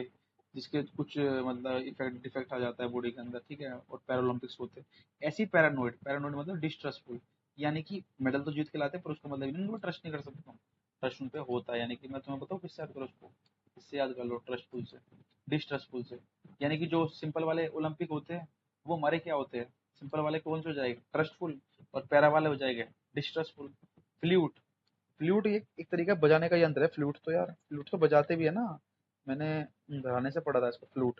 जिसके कुछ मतलब इफेक्ट डिफेक्ट आ जाता है बॉडी के अंदर, ठीक है, और पैरालंपिक्स होते हैं ऐसी। पैरानोइड, पैरानोइड मतलब डिस्ट्रस्टफुल, यानी कि मेडल तो जीत के लाते हैं पर उसका मतलब ये नहीं ट्रस्ट नहीं कर सकता हूँ, ट्रस्ट उन पे होता है, यानी कि मैं तुम्हें बताऊँ किससे याद करो उसको, इससे याद कर लो, ट्रस्टफुल से, डिस्ट्रस्टफुल से। यानी कि जो सिंपल वाले ओलंपिक होते हैं वो हमारे क्या होते हैं, सिंपल वाले कौन से हो जाएगा ट्रस्टफुल, और पैरा वाले हो जाएंगे डिस्ट्रस्टफुल। फ्लूट, फ्लूट एक तरीका बजाने का यंत्र है, फ्लूट तो यार, फ्लूट तो बजाते भी है ना, मैंने घराने से पढ़ा था इसको, फ्लूट।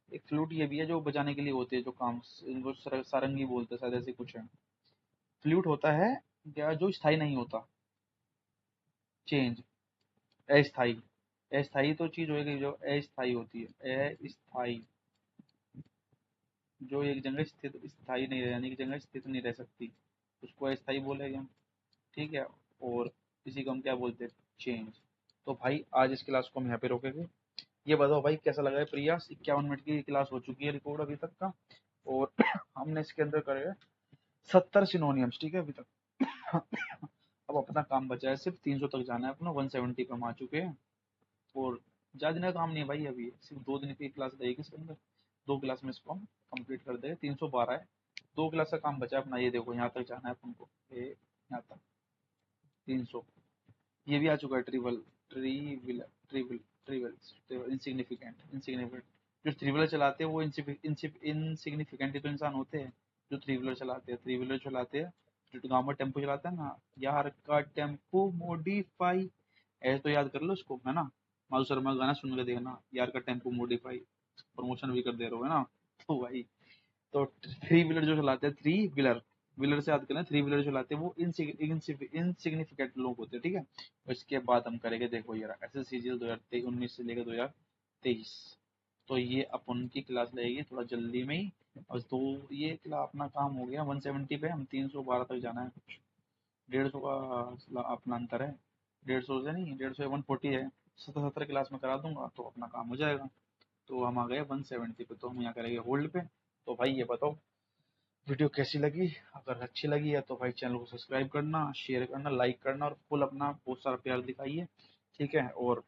एक फ्लूट ये भी है जो बजाने के लिए होती है, जो काम इनको सारंगी बोलते हैं शायद, ऐसे कुछ है। फ्लूट होता है क्या, जो स्थायी नहीं होता, चेंज, अस्थाई। अस्थाई तो चीज होगी जो अस्थाई होती है, अस्थाई, जो एक जगह स्थित स्थायी नहीं रह, यानी कि जगह स्थित नहीं रह सकती, उसको अस्थाई बोलेंगे हम, ठीक है। और इसी को हम क्या बोलते हैं, चेंज। तो भाई आज इस क्लास को हम यहाँ पे रोकेंगे। ये बताओ भाई कैसा लगा है प्रयास, 51 मिनट की क्लास हो चुकी है रिकॉर्ड अभी तक का, और हमने इसके अंदर करे 70 सिनोनियम्स, ठीक है अभी तक। अब अपना काम बचा है सिर्फ 300 तक जाना है अपना, 170 पे हम आ चुके हैं, और ज्यादा दिन का काम नहीं है भाई, अभी सिर्फ 2 दिन की क्लास रहेगी इसके अंदर, 2 क्लास में इसको हम कंप्लीट कर देंगे, 312 है, 2 क्लास का काम बचा है अपना, ये देखो यहाँ तक जाना है अपन को, ये यहाँ तक 300। ये भी आ चुका है trivial, trivial, trivial, trivial, insignificant, insignificant. जो थ्री व्हीलर चलाते हैं वो इनसिग्निफिकेंट ही तो इंसान होते हैं, जो थ्री व्हीलर चलाते हैं, थ्री व्हीलर चलाते हैं, जो गाँव में टेम्पो चलाता है ना, यार का टेम्पो मॉडिफाई, ऐसे तो याद कर लो उसको, है ना। माधु शर्मा का गाना सुन के देखना, यार का टेम्पो मॉडिफाई, प्रमोशन भी कर दे रहे हो, है ना। तो भाई, तो थ्री व्हीलर जो चलाते हैं, थ्री व्हीलर, व्हीलर से याद करना, थ्री व्हीलर जो चलाते हैं वो इनसिग्निफिकेंट लोग होते हैं, ठीक है। और इसके बाद हम करेंगे, देखो यार SSCGL 2019 से लेकर 2023, तो ये अपन की क्लास लगेगी थोड़ा जल्दी में ही। और तो ये क्लास अपना काम हो गया 170 पे, हम 312 तक जाना है, कुछ 150 का अपना अंतर है, 150 से नहीं, 150 से 140 है, 70 क्लास में करा दूंगा तो अपना काम हो जाएगा। तो हम आ गए 170 पे, तो हम यहाँ करेंगे होल्ड पे। तो भाई ये बताओ वीडियो कैसी लगी, अगर अच्छी लगी है तो भाई चैनल को सब्सक्राइब करना, शेयर करना, लाइक करना, और फुल अपना बहुत सारा प्यार दिखाइए, ठीक है। और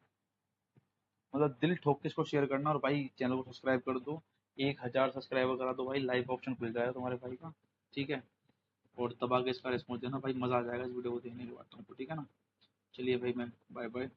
मतलब दिल ठोक के इसको शेयर करना, और भाई चैनल को सब्सक्राइब कर दो, 1000 सब्सक्राइबर करा दो भाई, लाइव ऑप्शन खुल जाएगा तुम्हारे भाई का, ठीक है। और दबा के इसका रिस्पॉन्स देना भाई, मजा आ जाएगा इस वीडियो को देखने के बाद तुमको, ठीक है ना। चलिए भाई, मैं बाय बाय।